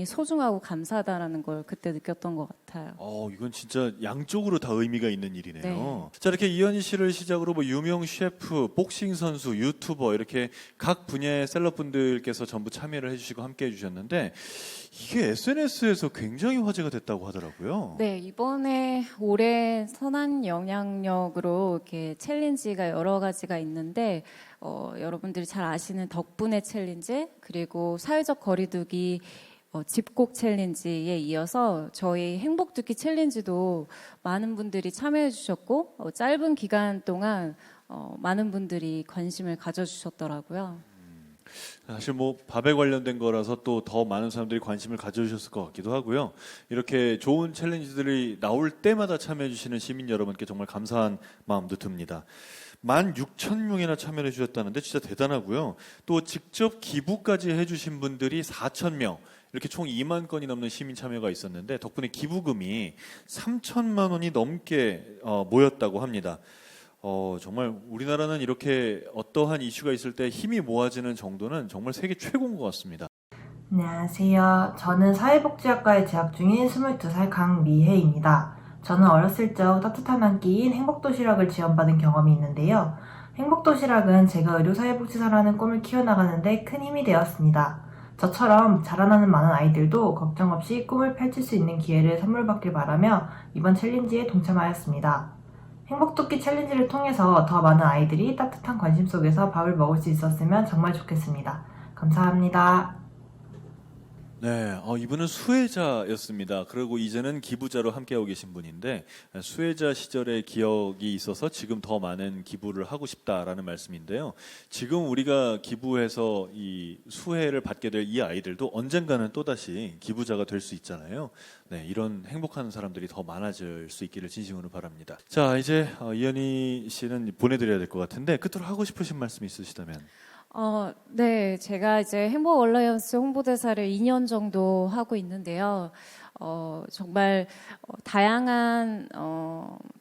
소중하고 감사하다라는 걸 그때 느꼈던 것 같아요. 이건 진짜 양쪽으로 다 의미가 있는 일이네요. 네. 자, 이렇게 이현희 씨를 시작으로 뭐 유명 셰프, 복싱 선수, 유튜버 이렇게 각 분야의 셀럽분들께서 전부 참여를 해주시고 함께 해주셨는데 이게 SNS에서 굉장히 화제가 됐다고 하더라고요. 네, 이번에 올해 선한 영향력으로 이렇게 챌린지가 여러 가지가 있는데 여러분들이 잘 아시는 덕분에 챌린지 그리고 사회적 거리두기 집콕 챌린지에 이어서 저희 행복 두끼 챌린지도 많은 분들이 참여해 주셨고 짧은 기간 동안 많은 분들이 관심을 가져주셨더라고요. 사실 뭐 밥에 관련된 거라서 또 더 많은 사람들이 관심을 가져주셨을 것 같기도 하고요. 이렇게 좋은 챌린지들이 나올 때마다 참여해 주시는 시민 여러분께 정말 감사한 마음도 듭니다. 16,000명이나 참여해 주셨다는데 진짜 대단하고요. 또 직접 기부까지 해주신 분들이 4,000명. 이렇게 총 2만 건이 넘는 시민 참여가 있었는데 덕분에 기부금이 3천만 원이 넘게 모였다고 합니다. 정말 우리나라는 이렇게 어떠한 이슈가 있을 때 힘이 모아지는 정도는 정말 세계 최고인 것 같습니다. 안녕하세요. 저는 사회복지학과에 재학 중인 22살 강미혜입니다. 저는 어렸을 적 따뜻한 한 끼인 행복도시락을 지원받은 경험이 있는데요. 행복도시락은 제가 의료사회복지사라는 꿈을 키워나가는데 큰 힘이 되었습니다. 저처럼 자라나는 많은 아이들도 걱정 없이 꿈을 펼칠 수 있는 기회를 선물받길 바라며 이번 챌린지에 동참하였습니다. 행복두끼 챌린지를 통해서 더 많은 아이들이 따뜻한 관심 속에서 밥을 먹을 수 있었으면 정말 좋겠습니다. 감사합니다. 네, 이분은 수혜자였습니다. 그리고 이제는 기부자로 함께하고 계신 분인데 수혜자 시절의 기억이 있어서 지금 더 많은 기부를 하고 싶다라는 말씀인데요. 지금 우리가 기부해서 이 수혜를 받게 될 이 아이들도 언젠가는 또다시 기부자가 될 수 있잖아요. 네, 이런 행복한 사람들이 더 많아질 수 있기를 진심으로 바랍니다. 자, 이제 이현희 씨는 보내드려야 될 것 같은데 끝으로 하고 싶으신 말씀 있으시다면? 네, 제가 이제 행복 얼라이언스 홍보대사를 2년 정도 하고 있는데요. 정말 다양한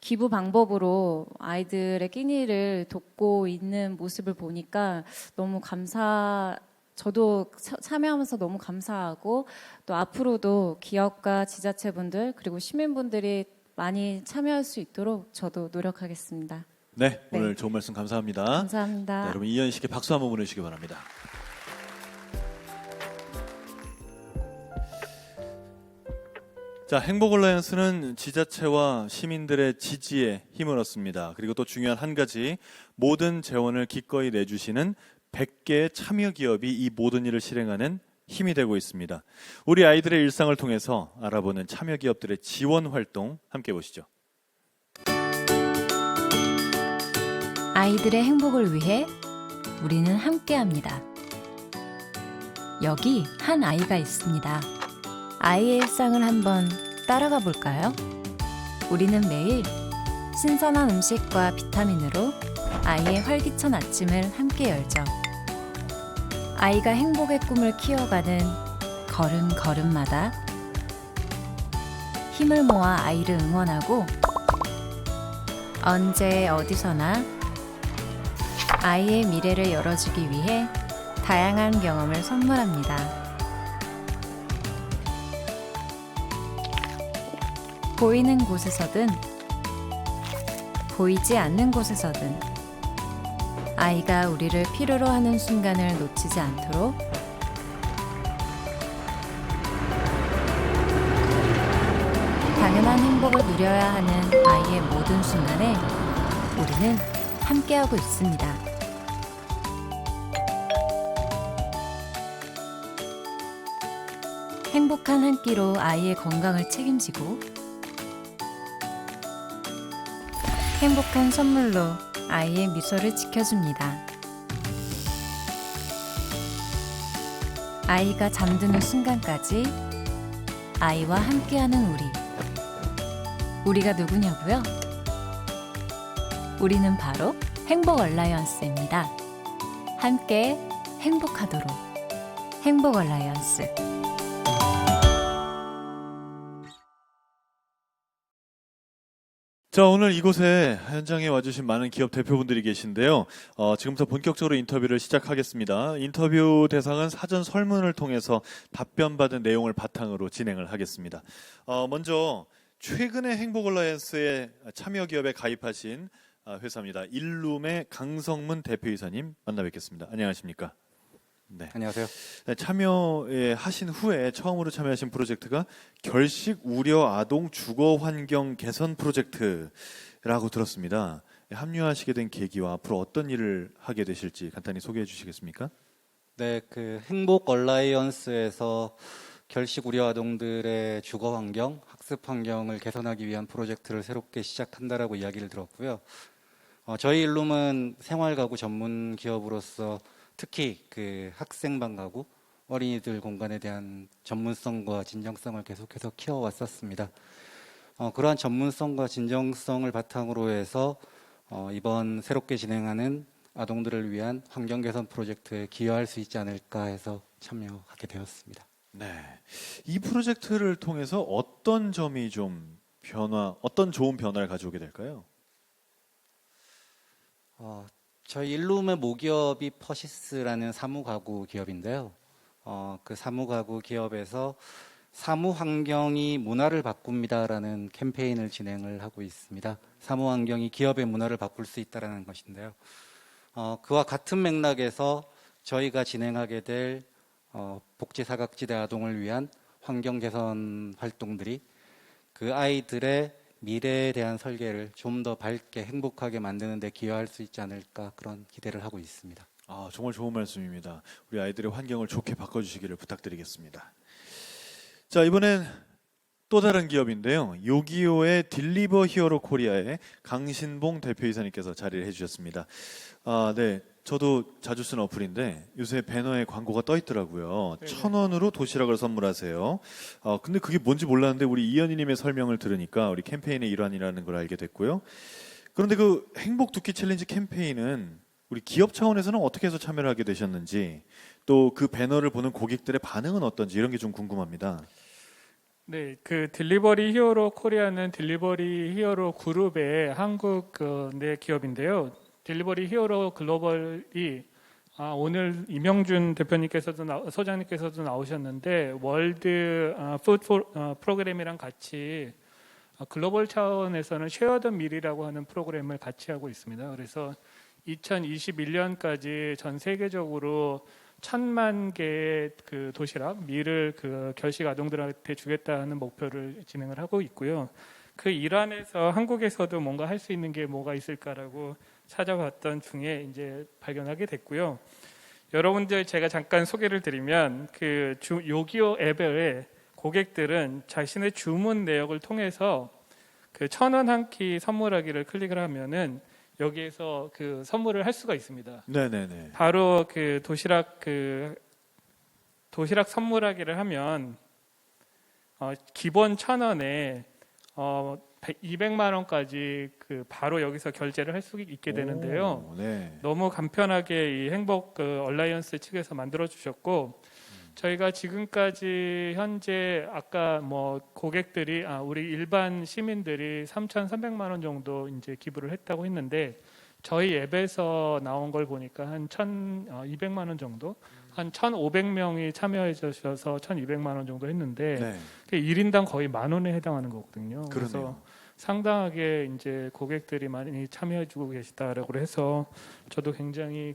기부 방법으로 아이들의 끼니를 돕고 있는 모습을 보니까 너무 저도 참여하면서 너무 감사하고 또 앞으로도 기업과 지자체분들 그리고 시민분들이 많이 참여할 수 있도록 저도 노력하겠습니다. 네, 오늘 좋은 말씀 감사합니다. 감사합니다. 네, 여러분 이현희 씨께 박수 한번 보내주시기 바랍니다. 자, 행복 얼라이언스는 지자체와 시민들의 지지에 힘을 얻습니다. 그리고 또 중요한 한 가지, 모든 재원을 기꺼이 내주시는 100개의 참여 기업이 이 모든 일을 실행하는 힘이 되고 있습니다. 우리 아이들의 일상을 통해서 알아보는 참여 기업들의 지원 활동 함께 보시죠. 아이들의 행복을 위해 우리는 함께합니다. 여기 한 아이가 있습니다. 아이의 일상을 한번 따라가 볼까요? 우리는 매일 신선한 음식과 비타민으로 아이의 활기찬 아침을 함께 열죠. 아이가 행복의 꿈을 키워가는 걸음걸음마다 힘을 모아 아이를 응원하고 언제 어디서나 아이의 미래를 열어주기 위해 다양한 경험을 선물합니다. 보이는 곳에서든 보이지 않는 곳에서든 아이가 우리를 필요로 하는 순간을 놓치지 않도록 당연한 행복을 누려야 하는 아이의 모든 순간에 우리는 함께하고 있습니다. 행복한 한 끼로 아이의 건강을 책임지고 행복한 선물로 아이의 미소를 지켜줍니다. 아이가 잠드는 순간까지 아이와 함께하는 우리가 누구냐고요? 우리는 바로 행복 얼라이언스입니다. 함께 행복하도록 행복 얼라이언스. 자, 오늘 이곳에 현장에 와주신 많은 기업 대표분들이 계신데요. 지금부터 본격적으로 인터뷰를 시작하겠습니다. 인터뷰 대상은 사전 설문을 통해서 답변받은 내용을 바탕으로 진행을 하겠습니다. 먼저 최근에 행복 얼라이언스에 참여 기업에 가입하신 회사입니다. 일룸의 강성문 대표이사님 만나 뵙겠습니다. 안녕하십니까? 네. 안녕하세요. 네, 참여하신 후에 처음으로 참여하신 프로젝트가 결식 우려 아동 주거 환경 개선 프로젝트라고 들었습니다. 합류하시게 된 계기와 앞으로 어떤 일을 하게 되실지 간단히 소개해 주시겠습니까? 네, 그 행복 얼라이언스에서 결식 우려 아동들의 주거 환경, 학습 환경을 개선하기 위한 프로젝트를 새롭게 시작한다라고 이야기를 들었고요. 저희 일룸은 생활 가구 전문 기업으로서 특히 그 학생방 가구, 어린이들 공간에 대한 전문성과 진정성을 계속해서 키워왔었습니다. 그러한 전문성과 진정성을 바탕으로 해서 이번 새롭게 진행하는 아동들을 위한 환경 개선 프로젝트에 기여할 수 있지 않을까 해서 참여하게 되었습니다. 네, 이 프로젝트를 통해서 어떤 점이 좀 어떤 좋은 변화를 가져오게 될까요? 저희 일룸의 모기업이 퍼시스라는 사무가구 기업인데요. 그 사무가구 기업에서 사무 환경이 문화를 바꿉니다라는 캠페인을 진행을 하고 있습니다. 사무 환경이 기업의 문화를 바꿀 수 있다라는 것인데요. 그와 같은 맥락에서 저희가 진행하게 될 복지 사각지대 아동을 위한 환경 개선 활동들이 그 아이들의 미래에 대한 설계를 좀 더 밝게 행복하게 만드는 데 기여할 수 있지 않을까 그런 기대를 하고 있습니다. 정말 좋은 말씀입니다. 우리 아이들의 환경을 좋게 바꿔주시기를 부탁드리겠습니다. 자, 이번엔 또 다른 기업인데요. 요기요의 딜리버 히어로 코리아의 강신봉 대표이사님께서 자리를 해주셨습니다. 네, 저도 자주 쓰는 어플인데 요새 배너에 광고가 떠 있더라고요. 1,000원으로 도시락을 선물하세요. 근데 그게 뭔지 몰랐는데 우리 이현희님의 설명을 들으니까 우리 캠페인의 일환이라는 걸 알게 됐고요. 그런데 그 행복 두끼 챌린지 캠페인은 우리 기업 차원에서는 어떻게 해서 참여를 하게 되셨는지, 또 그 배너를 보는 고객들의 반응은 어떤지 이런 게 좀 궁금합니다. 네, 그 딜리버리 히어로 코리아는 딜리버리 히어로 그룹의 한국 내 기업인데요. 딜리버리 히어로 글로벌이 오늘 이명준 대표님께서도 소장님께서도 나오셨는데 월드 푸드 프로그램이랑 같이 글로벌 차원에서는 쉐어드 밀이라고 하는 프로그램을 같이 하고 있습니다. 그래서 2021년까지 전 세계적으로 1,000만 개의 그 도시락 밀을 그 결식 아동들한테 주겠다는 목표를 진행을 하고 있고요. 그 일환에서 한국에서도 뭔가 할 수 있는 게 뭐가 있을까라고 찾아봤던 중에 이제 발견하게 됐고요. 여러분들 제가 잠깐 소개를 드리면 그 요기요 앱의 고객들은 자신의 주문 내역을 통해서 그 1,000원 한 끼 선물하기를 클릭을 하면은 여기에서 그 선물을 할 수가 있습니다. 네네네. 바로 그 도시락 선물하기를 하면 기본 1,000원에 200만 원까지 그 바로 여기서 결제를 할 수 있게 되는데요. 네. 너무 간편하게 이 행복 얼라이언스 측에서 만들어 주셨고, 저희가 지금까지 현재 아까 뭐 고객들이 우리 일반 시민들이 3,300만 원 정도 이제 기부를 했다고 했는데, 저희 앱에서 나온 걸 보니까 한 1,200만 원 정도, 한 1,500명이 참여해 주셔서 1,200만 원 정도 했는데, 네. 1인당 거의 10,000원에 해당하는 거거든요. 그래서 상당하게 이제 고객들이 많이 참여해주고 계시다라고 해서 저도 굉장히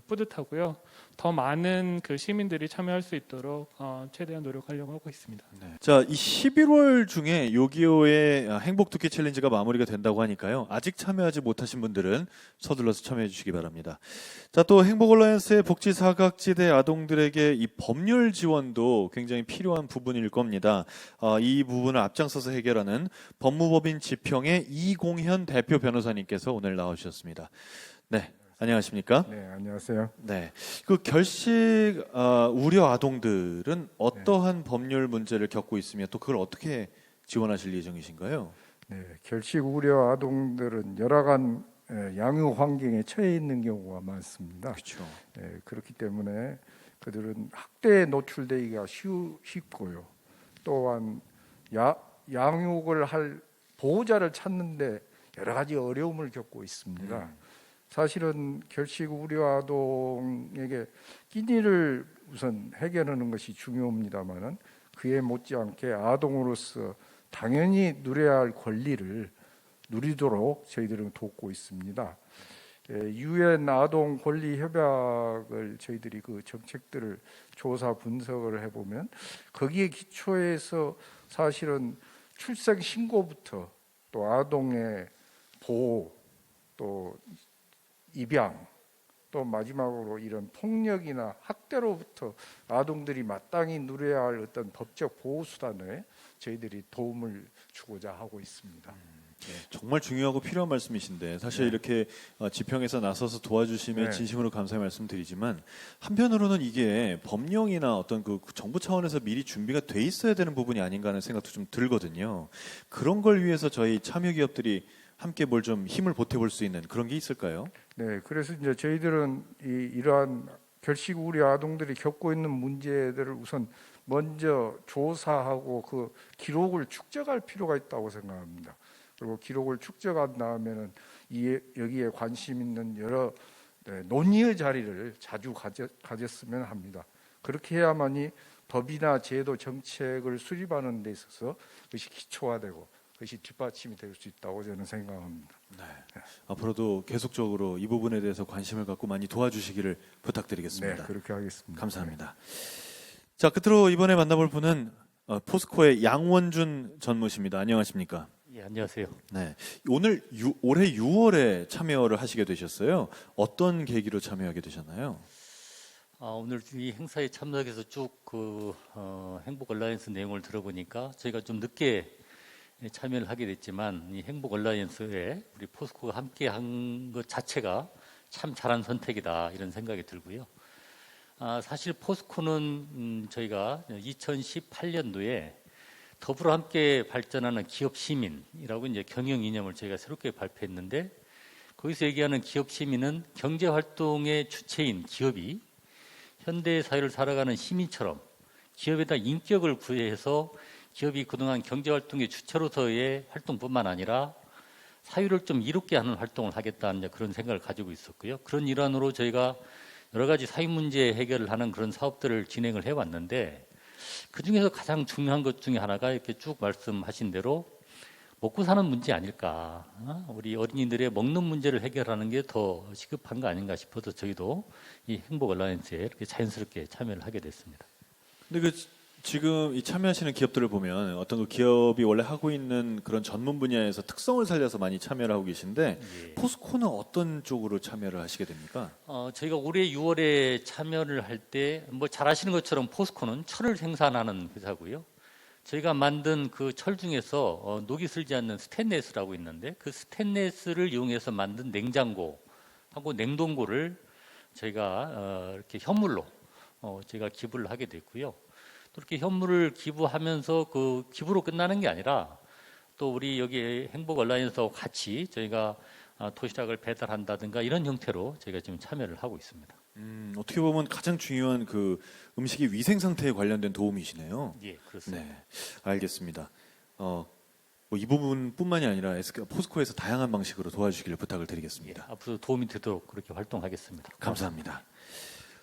뿌듯하고요. 더 많은 시민들이 참여할 수 있도록 최대한 노력하려고 하고 있습니다. 자, 이 11월 중에 요기요의 행복 두끼 챌린지가 마무리가 된다고 하니까요. 아직 참여하지 못하신 분들은 서둘러서 참여해 주시기 바랍니다. 자, 또 행복 얼라이언스의 복지 사각지대 아동들에게 이 법률 지원도 굉장히 필요한 부분일 겁니다. 이 부분을 앞장서서 해결하는 법무법인 지평의 이공현 대표 변호사님께서 오늘 나와주셨습니다. 네. 안녕하십니까? 네, 안녕하세요. 네, 그 결식 우려 아동들은 어떠한 법률 문제를 겪고 있으며 또 그걸 어떻게 지원하실 예정이신가요? 네, 결식 우려 아동들은 여러 간 양육 환경에 처해 있는 경우가 많습니다. 그렇죠. 그렇기 때문에 그들은 학대에 노출되기가 쉽고요. 또한 양육을 할 보호자를 찾는데 여러 가지 어려움을 겪고 있습니다. 사실은 결식 우려 아동에게 끼니를 우선 해결하는 것이 중요합니다만은 그에 못지않게 아동으로서 당연히 누려야 할 권리를 누리도록 저희들은 돕고 있습니다. 유엔 아동 권리 협약을 저희들이 그 정책들을 조사 분석을 해보면 거기에 기초해서 사실은 출생 신고부터 또 아동의 보호 또 입양 또 마지막으로 이런 폭력이나 학대로부터 아동들이 마땅히 누려야 할 어떤 법적 보호 수단에 저희들이 도움을 주고자 하고 있습니다. 정말 중요하고 필요한 말씀이신데 사실 이렇게 지평에서 나서서 도와주시면 진심으로 감사의 말씀드리지만 한편으로는 이게 법령이나 어떤 그 정부 차원에서 미리 준비가 돼 있어야 되는 부분이 아닌가 하는 생각도 좀 들거든요. 그런 걸 위해서 저희 참여 기업들이 함께 뭘 좀 힘을 보태볼 수 있는 그런 게 있을까요? 네, 그래서 이제 저희들은 이러한 결식 우려 아동들이 겪고 있는 문제들을 우선 먼저 조사하고 그 기록을 축적할 필요가 있다고 생각합니다. 그리고 기록을 축적한 다음에는 여기에 관심 있는 여러 논의의 자리를 자주 가졌으면 합니다. 그렇게 해야만이 법이나 제도 정책을 수립하는 데 있어서 그것이 기초화되고 그것이 뒷받침이 될 수 있다고 저는 생각합니다. 네. 앞으로도 계속적으로 이 부분에 대해서 관심을 갖고 많이 도와주시기를 부탁드리겠습니다. 네, 그렇게 하겠습니다. 감사합니다. 자, 끝으로 이번에 만나볼 분은 포스코의 양원준 전무십니다. 안녕하십니까? 예, 안녕하세요. 네, 올해 6월에 참여를 하시게 되셨어요. 어떤 계기로 참여하게 되셨나요? 오늘 이 행사에 참석해서 쭉 행복 얼라이언스 내용을 들어보니까 저희가 좀 늦게 참여를 하게 됐지만 이 행복 얼라이언스에 우리 포스코가 함께 한 것 자체가 참 잘한 선택이다 이런 생각이 들고요. 사실 포스코는 저희가 2018년도에 더불어 함께 발전하는 기업 시민이라고 이제 경영 이념을 저희가 새롭게 발표했는데 거기서 얘기하는 기업 시민은 경제 활동의 주체인 기업이 현대 사회를 살아가는 시민처럼 기업에다 인격을 부여해서 기업이 그동안 경제 활동의 주체로서의 활동뿐만 아니라 사유를 좀 이롭게 하는 활동을 하겠다는 그런 생각을 가지고 있었고요. 그런 일환으로 저희가 여러 가지 사회 문제 해결을 하는 그런 사업들을 진행을 해왔는데 그 중에서 가장 중요한 것 중에 하나가 이렇게 쭉 말씀하신 대로 먹고 사는 문제 아닐까. 우리 어린이들의 먹는 문제를 해결하는 게 더 시급한 거 아닌가 싶어서 저희도 이 행복 얼라이언스에 이렇게 자연스럽게 참여를 하게 됐습니다. 근데 지금 이 참여하시는 기업들을 보면 어떤 그 기업이 원래 하고 있는 그런 전문 분야에서 특성을 살려서 많이 참여를 하고 계신데 포스코는 어떤 쪽으로 참여를 하시게 됩니까? 저희가 올해 6월에 참여를 할 때 뭐 잘 아시는 것처럼 포스코는 철을 생산하는 회사고요. 저희가 만든 그 철 중에서 녹이 슬지 않는 스테인레스라고 있는데 그 스테인레스를 이용해서 만든 냉장고하고 냉동고를 저희가 이렇게 현물로 저희가 기부를 하게 됐고요. 또 이렇게 현물을 기부하면서 그 기부로 끝나는 게 아니라 또 우리 여기 행복 얼라이언스하고 같이 저희가 도시락을 배달한다든가 이런 형태로 저희가 지금 참여를 하고 있습니다. 어떻게 보면 가장 중요한 그 음식의 위생 상태에 관련된 도움이시네요. 예, 그렇습니다. 네, 알겠습니다. 이 부분뿐만이 아니라 포스코에서 다양한 방식으로 도와주시기를 부탁을 드리겠습니다. 앞으로 도움이 되도록 그렇게 활동하겠습니다. 감사합니다.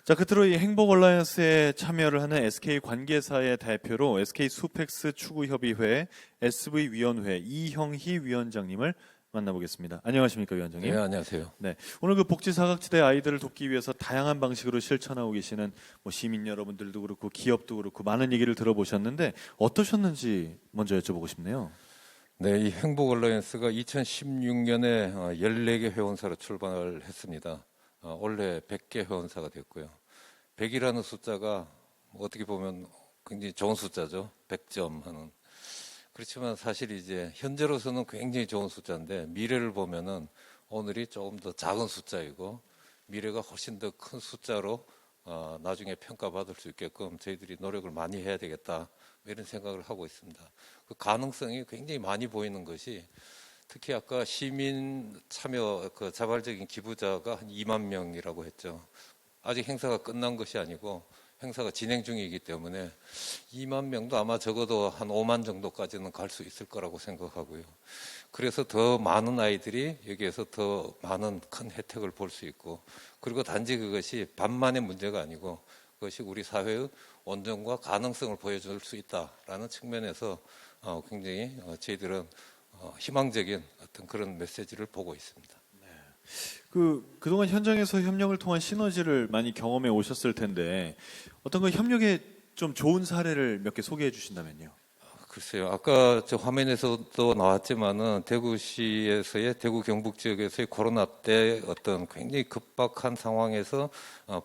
자, 끝으로 이 행복 얼라이언스에 참여를 하는 SK 관계사의 대표로 SK 수펙스 추구협의회 SV위원회 이형희 위원장님을 만나보겠습니다. 안녕하십니까, 위원장님? 네, 안녕하세요. 네, 오늘 그 복지 사각지대 아이들을 돕기 위해서 다양한 방식으로 실천하고 계시는 뭐 시민 여러분들도 그렇고 기업도 그렇고 많은 얘기를 들어보셨는데 어떠셨는지 먼저 여쭤보고 싶네요. 네, 이 행복 얼라이언스가 2016년에 14개 회원사로 출발을 했습니다. 올해 100개 회원사가 됐고요. 100이라는 숫자가 어떻게 보면 굉장히 좋은 숫자죠. 100점 하는. 그렇지만 사실 이제 현재로서는 굉장히 좋은 숫자인데 미래를 보면은 오늘이 조금 더 작은 숫자이고 미래가 훨씬 더 큰 숫자로 나중에 평가받을 수 있게끔 저희들이 노력을 많이 해야 되겠다 이런 생각을 하고 있습니다. 그 가능성이 굉장히 많이 보이는 것이 특히 아까 시민 참여 그 자발적인 기부자가 한 2만 명이라고 했죠. 아직 행사가 끝난 것이 아니고 행사가 진행 중이기 때문에 2만 명도 아마 적어도 한 5만 정도까지는 갈 수 있을 거라고 생각하고요. 그래서 더 많은 아이들이 여기에서 더 많은 큰 혜택을 볼 수 있고 그리고 단지 그것이 반만의 문제가 아니고 그것이 우리 사회의 온전과 가능성을 보여줄 수 있다라는 측면에서 굉장히 저희들은 희망적인 어떤 그런 메시지를 보고 있습니다. 그동안 현장에서 협력을 통한 시너지를 많이 경험해 오셨을 텐데 어떤 그 협력에 좀 좋은 사례를 몇 개 소개해 주신다면요. 글쎄요. 아까 저 화면에서도 나왔지만은 대구시에서의 대구 경북 지역에서의 코로나 때 어떤 굉장히 급박한 상황에서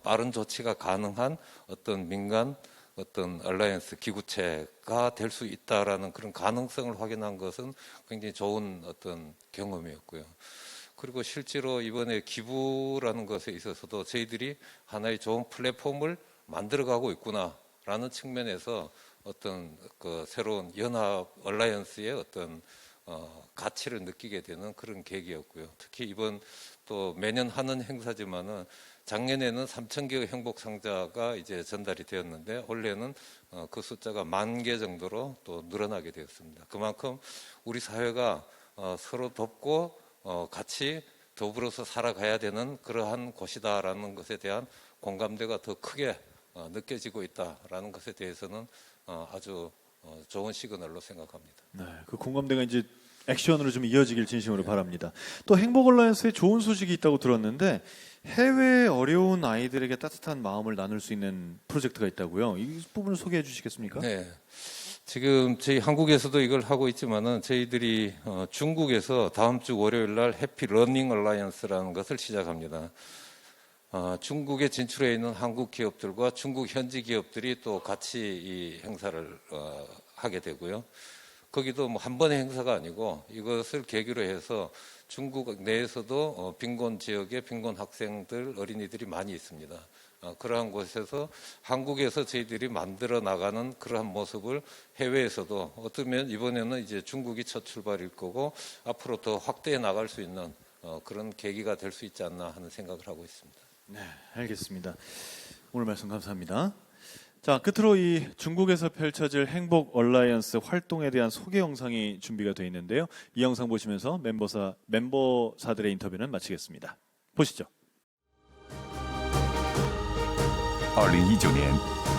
빠른 조치가 가능한 어떤 민간 어떤 얼라이언스 기구체가 될 수 있다라는 그런 가능성을 확인한 것은 굉장히 좋은 어떤 경험이었고요. 그리고 실제로 이번에 기부라는 것에 있어서도 저희들이 하나의 좋은 플랫폼을 만들어가고 있구나라는 측면에서 어떤 그 새로운 연합 얼라이언스의 어떤 가치를 느끼게 되는 그런 계기였고요. 특히 이번 또 매년 하는 행사지만은 작년에는 3,000개의 행복 상자가 이제 전달이 되었는데 올해는 그 숫자가 10,000개 정도로 또 늘어나게 되었습니다. 그만큼 우리 사회가 서로 돕고 같이 더불어서 살아가야 되는 그러한 곳이다라는 것에 대한 공감대가 더 크게 느껴지고 있다라는 것에 대해서는 아주 좋은 시그널로 생각합니다. 네, 그 공감대가 이제 액션으로 좀 이어지길 진심으로 바랍니다. 또 행복 얼라이언스에 좋은 소식이 있다고 들었는데 해외 어려운 아이들에게 따뜻한 마음을 나눌 수 있는 프로젝트가 있다고요. 이 부분을 소개해 주시겠습니까? 네. 지금 저희 한국에서도 이걸 하고 있지만은 저희들이 중국에서 다음 주 월요일 날 해피 러닝 얼라이언스라는 것을 시작합니다. 중국에 진출해 있는 한국 기업들과 중국 현지 기업들이 또 같이 이 행사를 하게 되고요. 거기도 뭐 한 번의 행사가 아니고 이것을 계기로 해서 중국 내에서도 빈곤 지역에 빈곤 학생들, 어린이들이 많이 있습니다. 그러한 곳에서 한국에서 저희들이 만들어 나가는 그러한 모습을 해외에서도 어쩌면 이번에는 이제 중국이 첫 출발일 거고 앞으로 더 확대해 나갈 수 있는 그런 계기가 될 수 있지 않나 하는 생각을 하고 있습니다. 네, 알겠습니다. 오늘 말씀 감사합니다. 자, 끝으로 이 중국에서 펼쳐질 행복 얼라이언스 활동에 대한 소개 영상이 준비가 되어 있는데요. 이 영상 보시면서 멤버사들의 인터뷰는 마치겠습니다. 보시죠. 2019年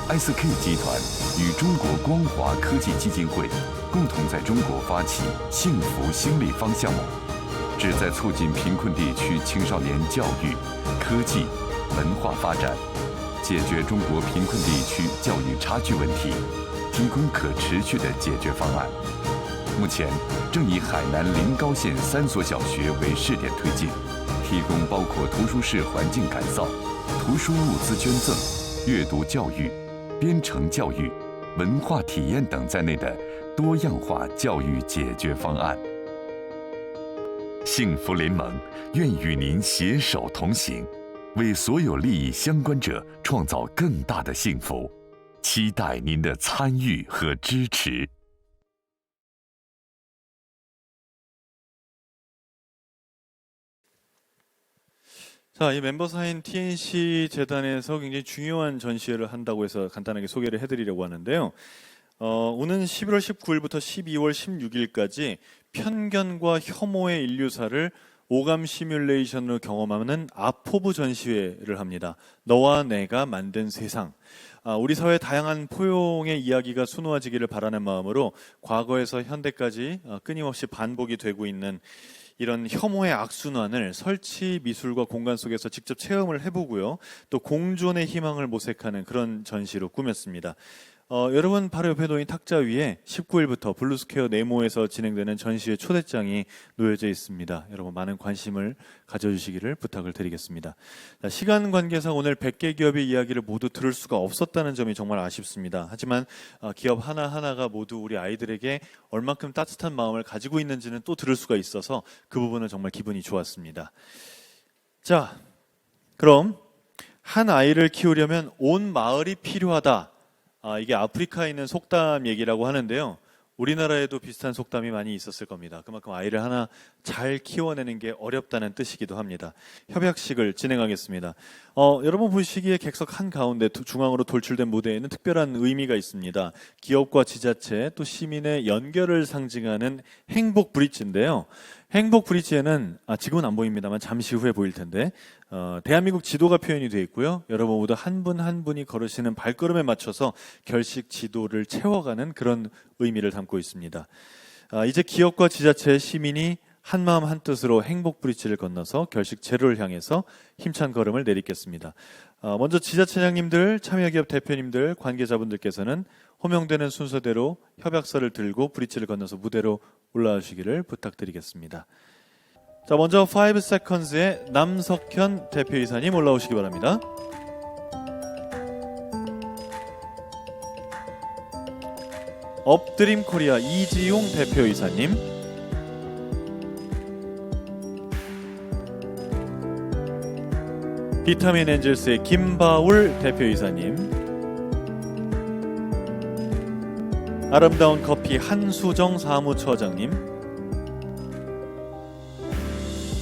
，SK 集团与中国光华科技基金会共同在中国发起“幸福新立方”项目，旨在促进贫困地区青少年教育、科技、文化发展，解决中国贫困地区教育差距问题，提供可持续的解决方案。目前正以海南临高县3所小学为试点推进，提供包括图书室环境改造、图书物资捐赠、阅读教育、编程教育、文化体验等在内的多样化教育解决方案。幸福联盟愿与您携手同行，为所有利益相关者创造更大的幸福，期待您的参与和支持。 자, 이 멤버사인 TNC 재단에서 굉장히 중요한 전시회를 한다고 해서 간단하게 소개를 해드리려고 하는데요. 오는 11월 19일부터 12월 16일까지 편견과 혐오의 인류사를 오감 시뮬레이션으로 경험하는 아포브 전시회를 합니다. 너와 내가 만든 세상. 우리 사회의 다양한 포용의 이야기가 수놓아지기를 바라는 마음으로 과거에서 현대까지 끊임없이 반복이 되고 있는 이런 혐오의 악순환을 설치 미술과 공간 속에서 직접 체험을 해보고요. 또 공존의 희망을 모색하는 그런 전시로 꾸몄습니다. 여러분 바로 옆에 놓인 탁자 위에 19일부터 블루스퀘어 네모에서 진행되는 전시회 초대장이 놓여져 있습니다. 여러분 많은 관심을 가져주시기를 부탁을 드리겠습니다. 시간 관계상 오늘 100개 기업의 이야기를 모두 들을 수가 없었다는 점이 정말 아쉽습니다. 하지만 기업 하나하나가 모두 우리 아이들에게 얼만큼 따뜻한 마음을 가지고 있는지는 또 들을 수가 있어서 그 부분은 정말 기분이 좋았습니다. 자, 그럼 한 아이를 키우려면 온 마을이 필요하다. 이게 아프리카에 있는 속담 얘기라고 하는데요. 우리나라에도 비슷한 속담이 많이 있었을 겁니다. 그만큼 아이를 하나 잘 키워내는 게 어렵다는 뜻이기도 합니다. 협약식을 진행하겠습니다. 여러분 보시기에 객석 한가운데 중앙으로 돌출된 무대에는 특별한 의미가 있습니다. 기업과 지자체 또 시민의 연결을 상징하는 행복 브릿지인데요. 행복 브릿지에는 지금은 안 보입니다만 잠시 후에 보일 텐데 대한민국 지도가 표현이 되어 있고요. 여러분 모두 한 분 한 분이 걸으시는 발걸음에 맞춰서 결식 지도를 채워가는 그런 의미를 담고 있습니다. 이제 기업과 지자체, 시민이 한마음 한뜻으로 행복 브릿지를 건너서 결식 제로를 향해서 힘찬 걸음을 내딛겠습니다. 먼저 지자체장님들, 참여기업 대표님들, 관계자분들께서는 호명되는 순서대로 협약서를 들고 브릿지를 건너서 무대로 올라오시기를 부탁드리겠습니다. 자, 먼저 5 seconds의 남석현 대표이사님 올라오시기 바랍니다. 업드림 코리아 이지용 대표이사님, 비타민 엔젤스의 김바울 대표이사님, 아름다운 커피 한수정 사무처장님,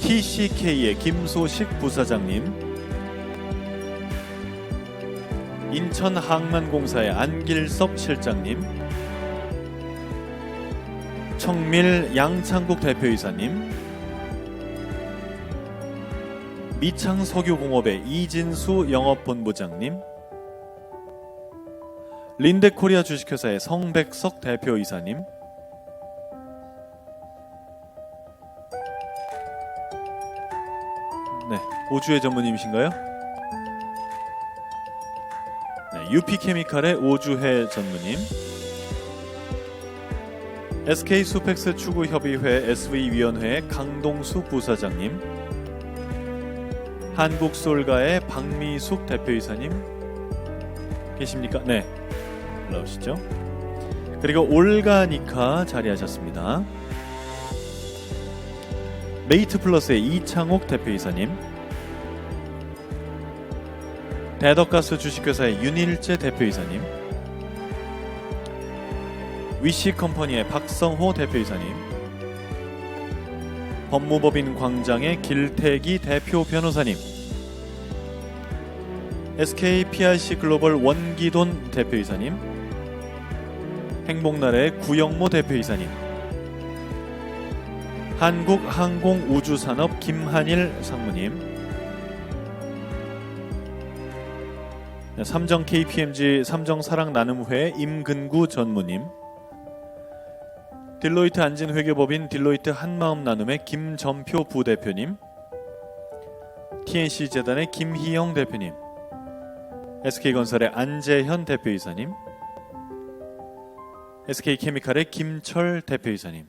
TCK의 김소식 부사장님, 인천항만공사의 안길섭 실장님, 청밀 양창국 대표이사님, 미창석유공업의 이진수 영업본부장님, 린데코리아 주식회사의 성백석 대표이사님, 네, 오주회 전무님이신가요? 네, UP케미칼의 오주회 전무님, SK수펙스 추구협의회 SV위원회의 강동숙 부사장님, 한국솔가의 박미숙 대표이사님 계십니까? 네, 올라오시죠. 그리고 올가니카 자리하셨습니다. 메이트플러스의 이창옥 대표이사님, 대덕가스 주식회사의 윤일재 대표이사님, 위시컴퍼니의 박성호 대표이사님, 법무법인 광장의 길태기 대표 변호사님, SK PRC 글로벌 원기돈 대표이사님, 행복나라의 구영모 대표이사님, 한국항공우주산업 김한일 상무님, 삼정 KPMG 삼정사랑나눔회 임근구 전무님, 딜로이트 안진회계법인 딜로이트 한마음나눔의 김점표 부대표님, TNC재단의 김희영 대표님, SK건설의 안재현 대표이사님, SK케미칼의 김철 대표이사님,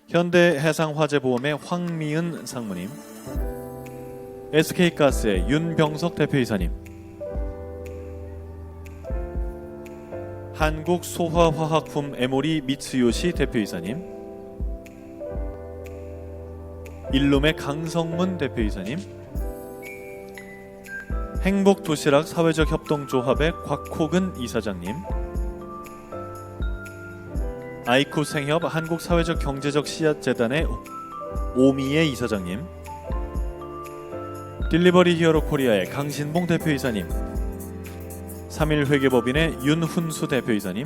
현대해상화재보험의 황미은 상무님, SK가스의 윤병석 대표이사님, 한국소화화학품 에모리 미츠요시 대표이사님, 일룸의 강성문 대표이사님, 행복도시락 사회적협동조합의 곽호근 이사장님, 아이쿠 생협 한국사회적경제적 씨앗재단의 오미애 이사장님, 딜리버리 히어로 코리아의 강신봉 대표이사님, 3일회계법인의 윤훈수 대표이사님,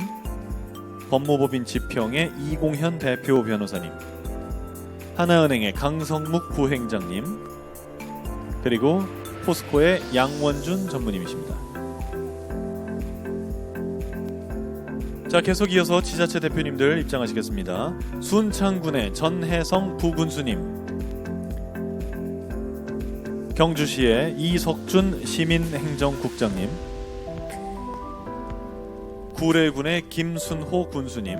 법무법인 지평의 이공현 대표 변호사님, 하나은행의 강성묵 부행장님, 그리고 포스코의 양원준 전무님이십니다. 자, 계속 이어서 지자체 대표님들 입장하시겠습니다. 순창군의 전혜성 부군수님, 경주시의 이석준 시민행정국장님, 구례군의 김순호 군수님,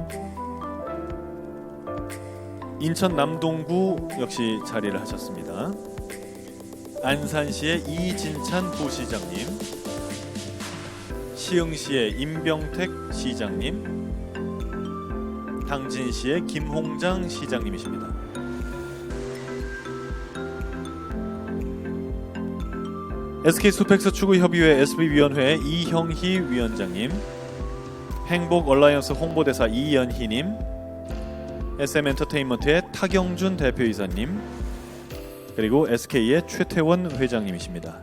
인천 남동구 역시 자리를 하셨습니다. 안산시의 이진찬 부시장님, 시흥시의 임병택 시장님, 당진시의 김홍장 시장님이십니다. SK수팩스 추구협의회 SB위원회 이형희 위원장님, 행복얼라이언스 홍보대사 이연희님, SM엔터테인먼트의 타경준 대표이사님, 그리고 SK의 최태원 회장님이십니다.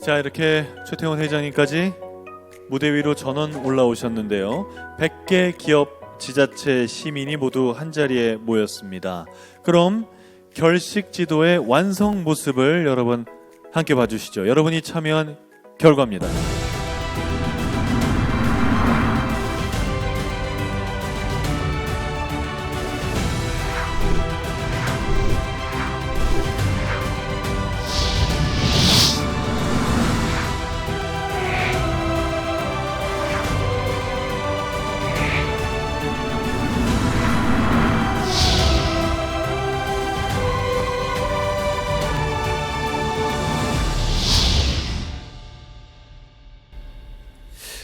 자, 이렇게 최태원 회장님까지 무대 위로 전원 올라오셨는데요. 100개 기업, 지자체, 시민이 모두 한자리에 모였습니다. 그럼 결식 지도의 완성 모습을 여러분 함께 봐주시죠. 여러분이 참여한 결과입니다.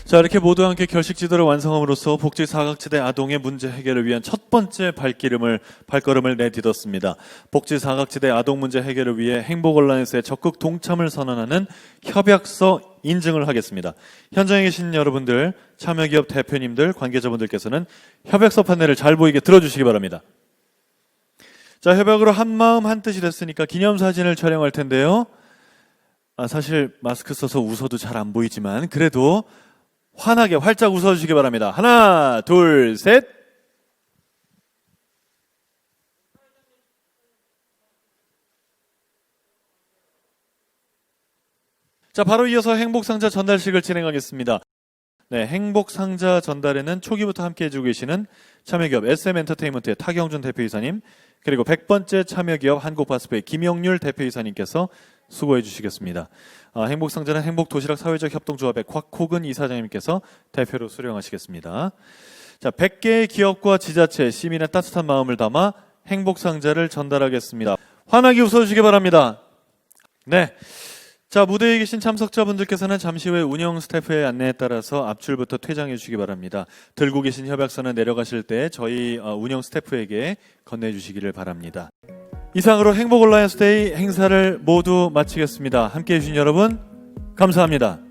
자, 이렇게 모두 함께 결식 지도를 완성함으로써 복지 사각지대 아동의 문제 해결을 위한 첫 번째 발걸음을 내딛었습니다. 복지 사각지대 아동 문제 해결을 위해 행복얼라이언스의 적극 동참을 선언하는 협약서 인증을 하겠습니다. 현장에 계신 여러분들, 참여기업 대표님들, 관계자분들께서는 협약서 판넬을 잘 보이게 들어주시기 바랍니다. 자, 협약으로 한마음 한뜻이 됐으니까 기념사진을 촬영할 텐데요. 사실 마스크 써서 웃어도 잘 안 보이지만 그래도 환하게 활짝 웃어주시기 바랍니다. 하나, 둘, 셋. 자, 바로 이어서 행복상자 전달식을 진행하겠습니다. 네, 행복상자 전달에는 초기부터 함께 해주고 계시는 참여기업 SM엔터테인먼트의 타경준 대표이사님, 그리고 100번째 참여기업 한국바스페이 김영률 대표이사님께서 수고해 주시겠습니다. 행복상자는 행복도시락 사회적 협동조합의 곽호근 이사장님께서 대표로 수령하시겠습니다. 자, 100개의 기업과 지자체, 시민의 따뜻한 마음을 담아 행복상자를 전달하겠습니다. 환하게 웃어주시기 바랍니다. 네. 자, 무대에 계신 참석자분들께서는 잠시 후에 운영 스태프의 안내에 따라서 앞줄부터 퇴장해 주시기 바랍니다. 들고 계신 협약서는 내려가실 때 저희 운영 스태프에게 건네주시기를 바랍니다. 이상으로 행복얼라이언스 데이 행사를 모두 마치겠습니다. 함께해 주신 여러분 감사합니다.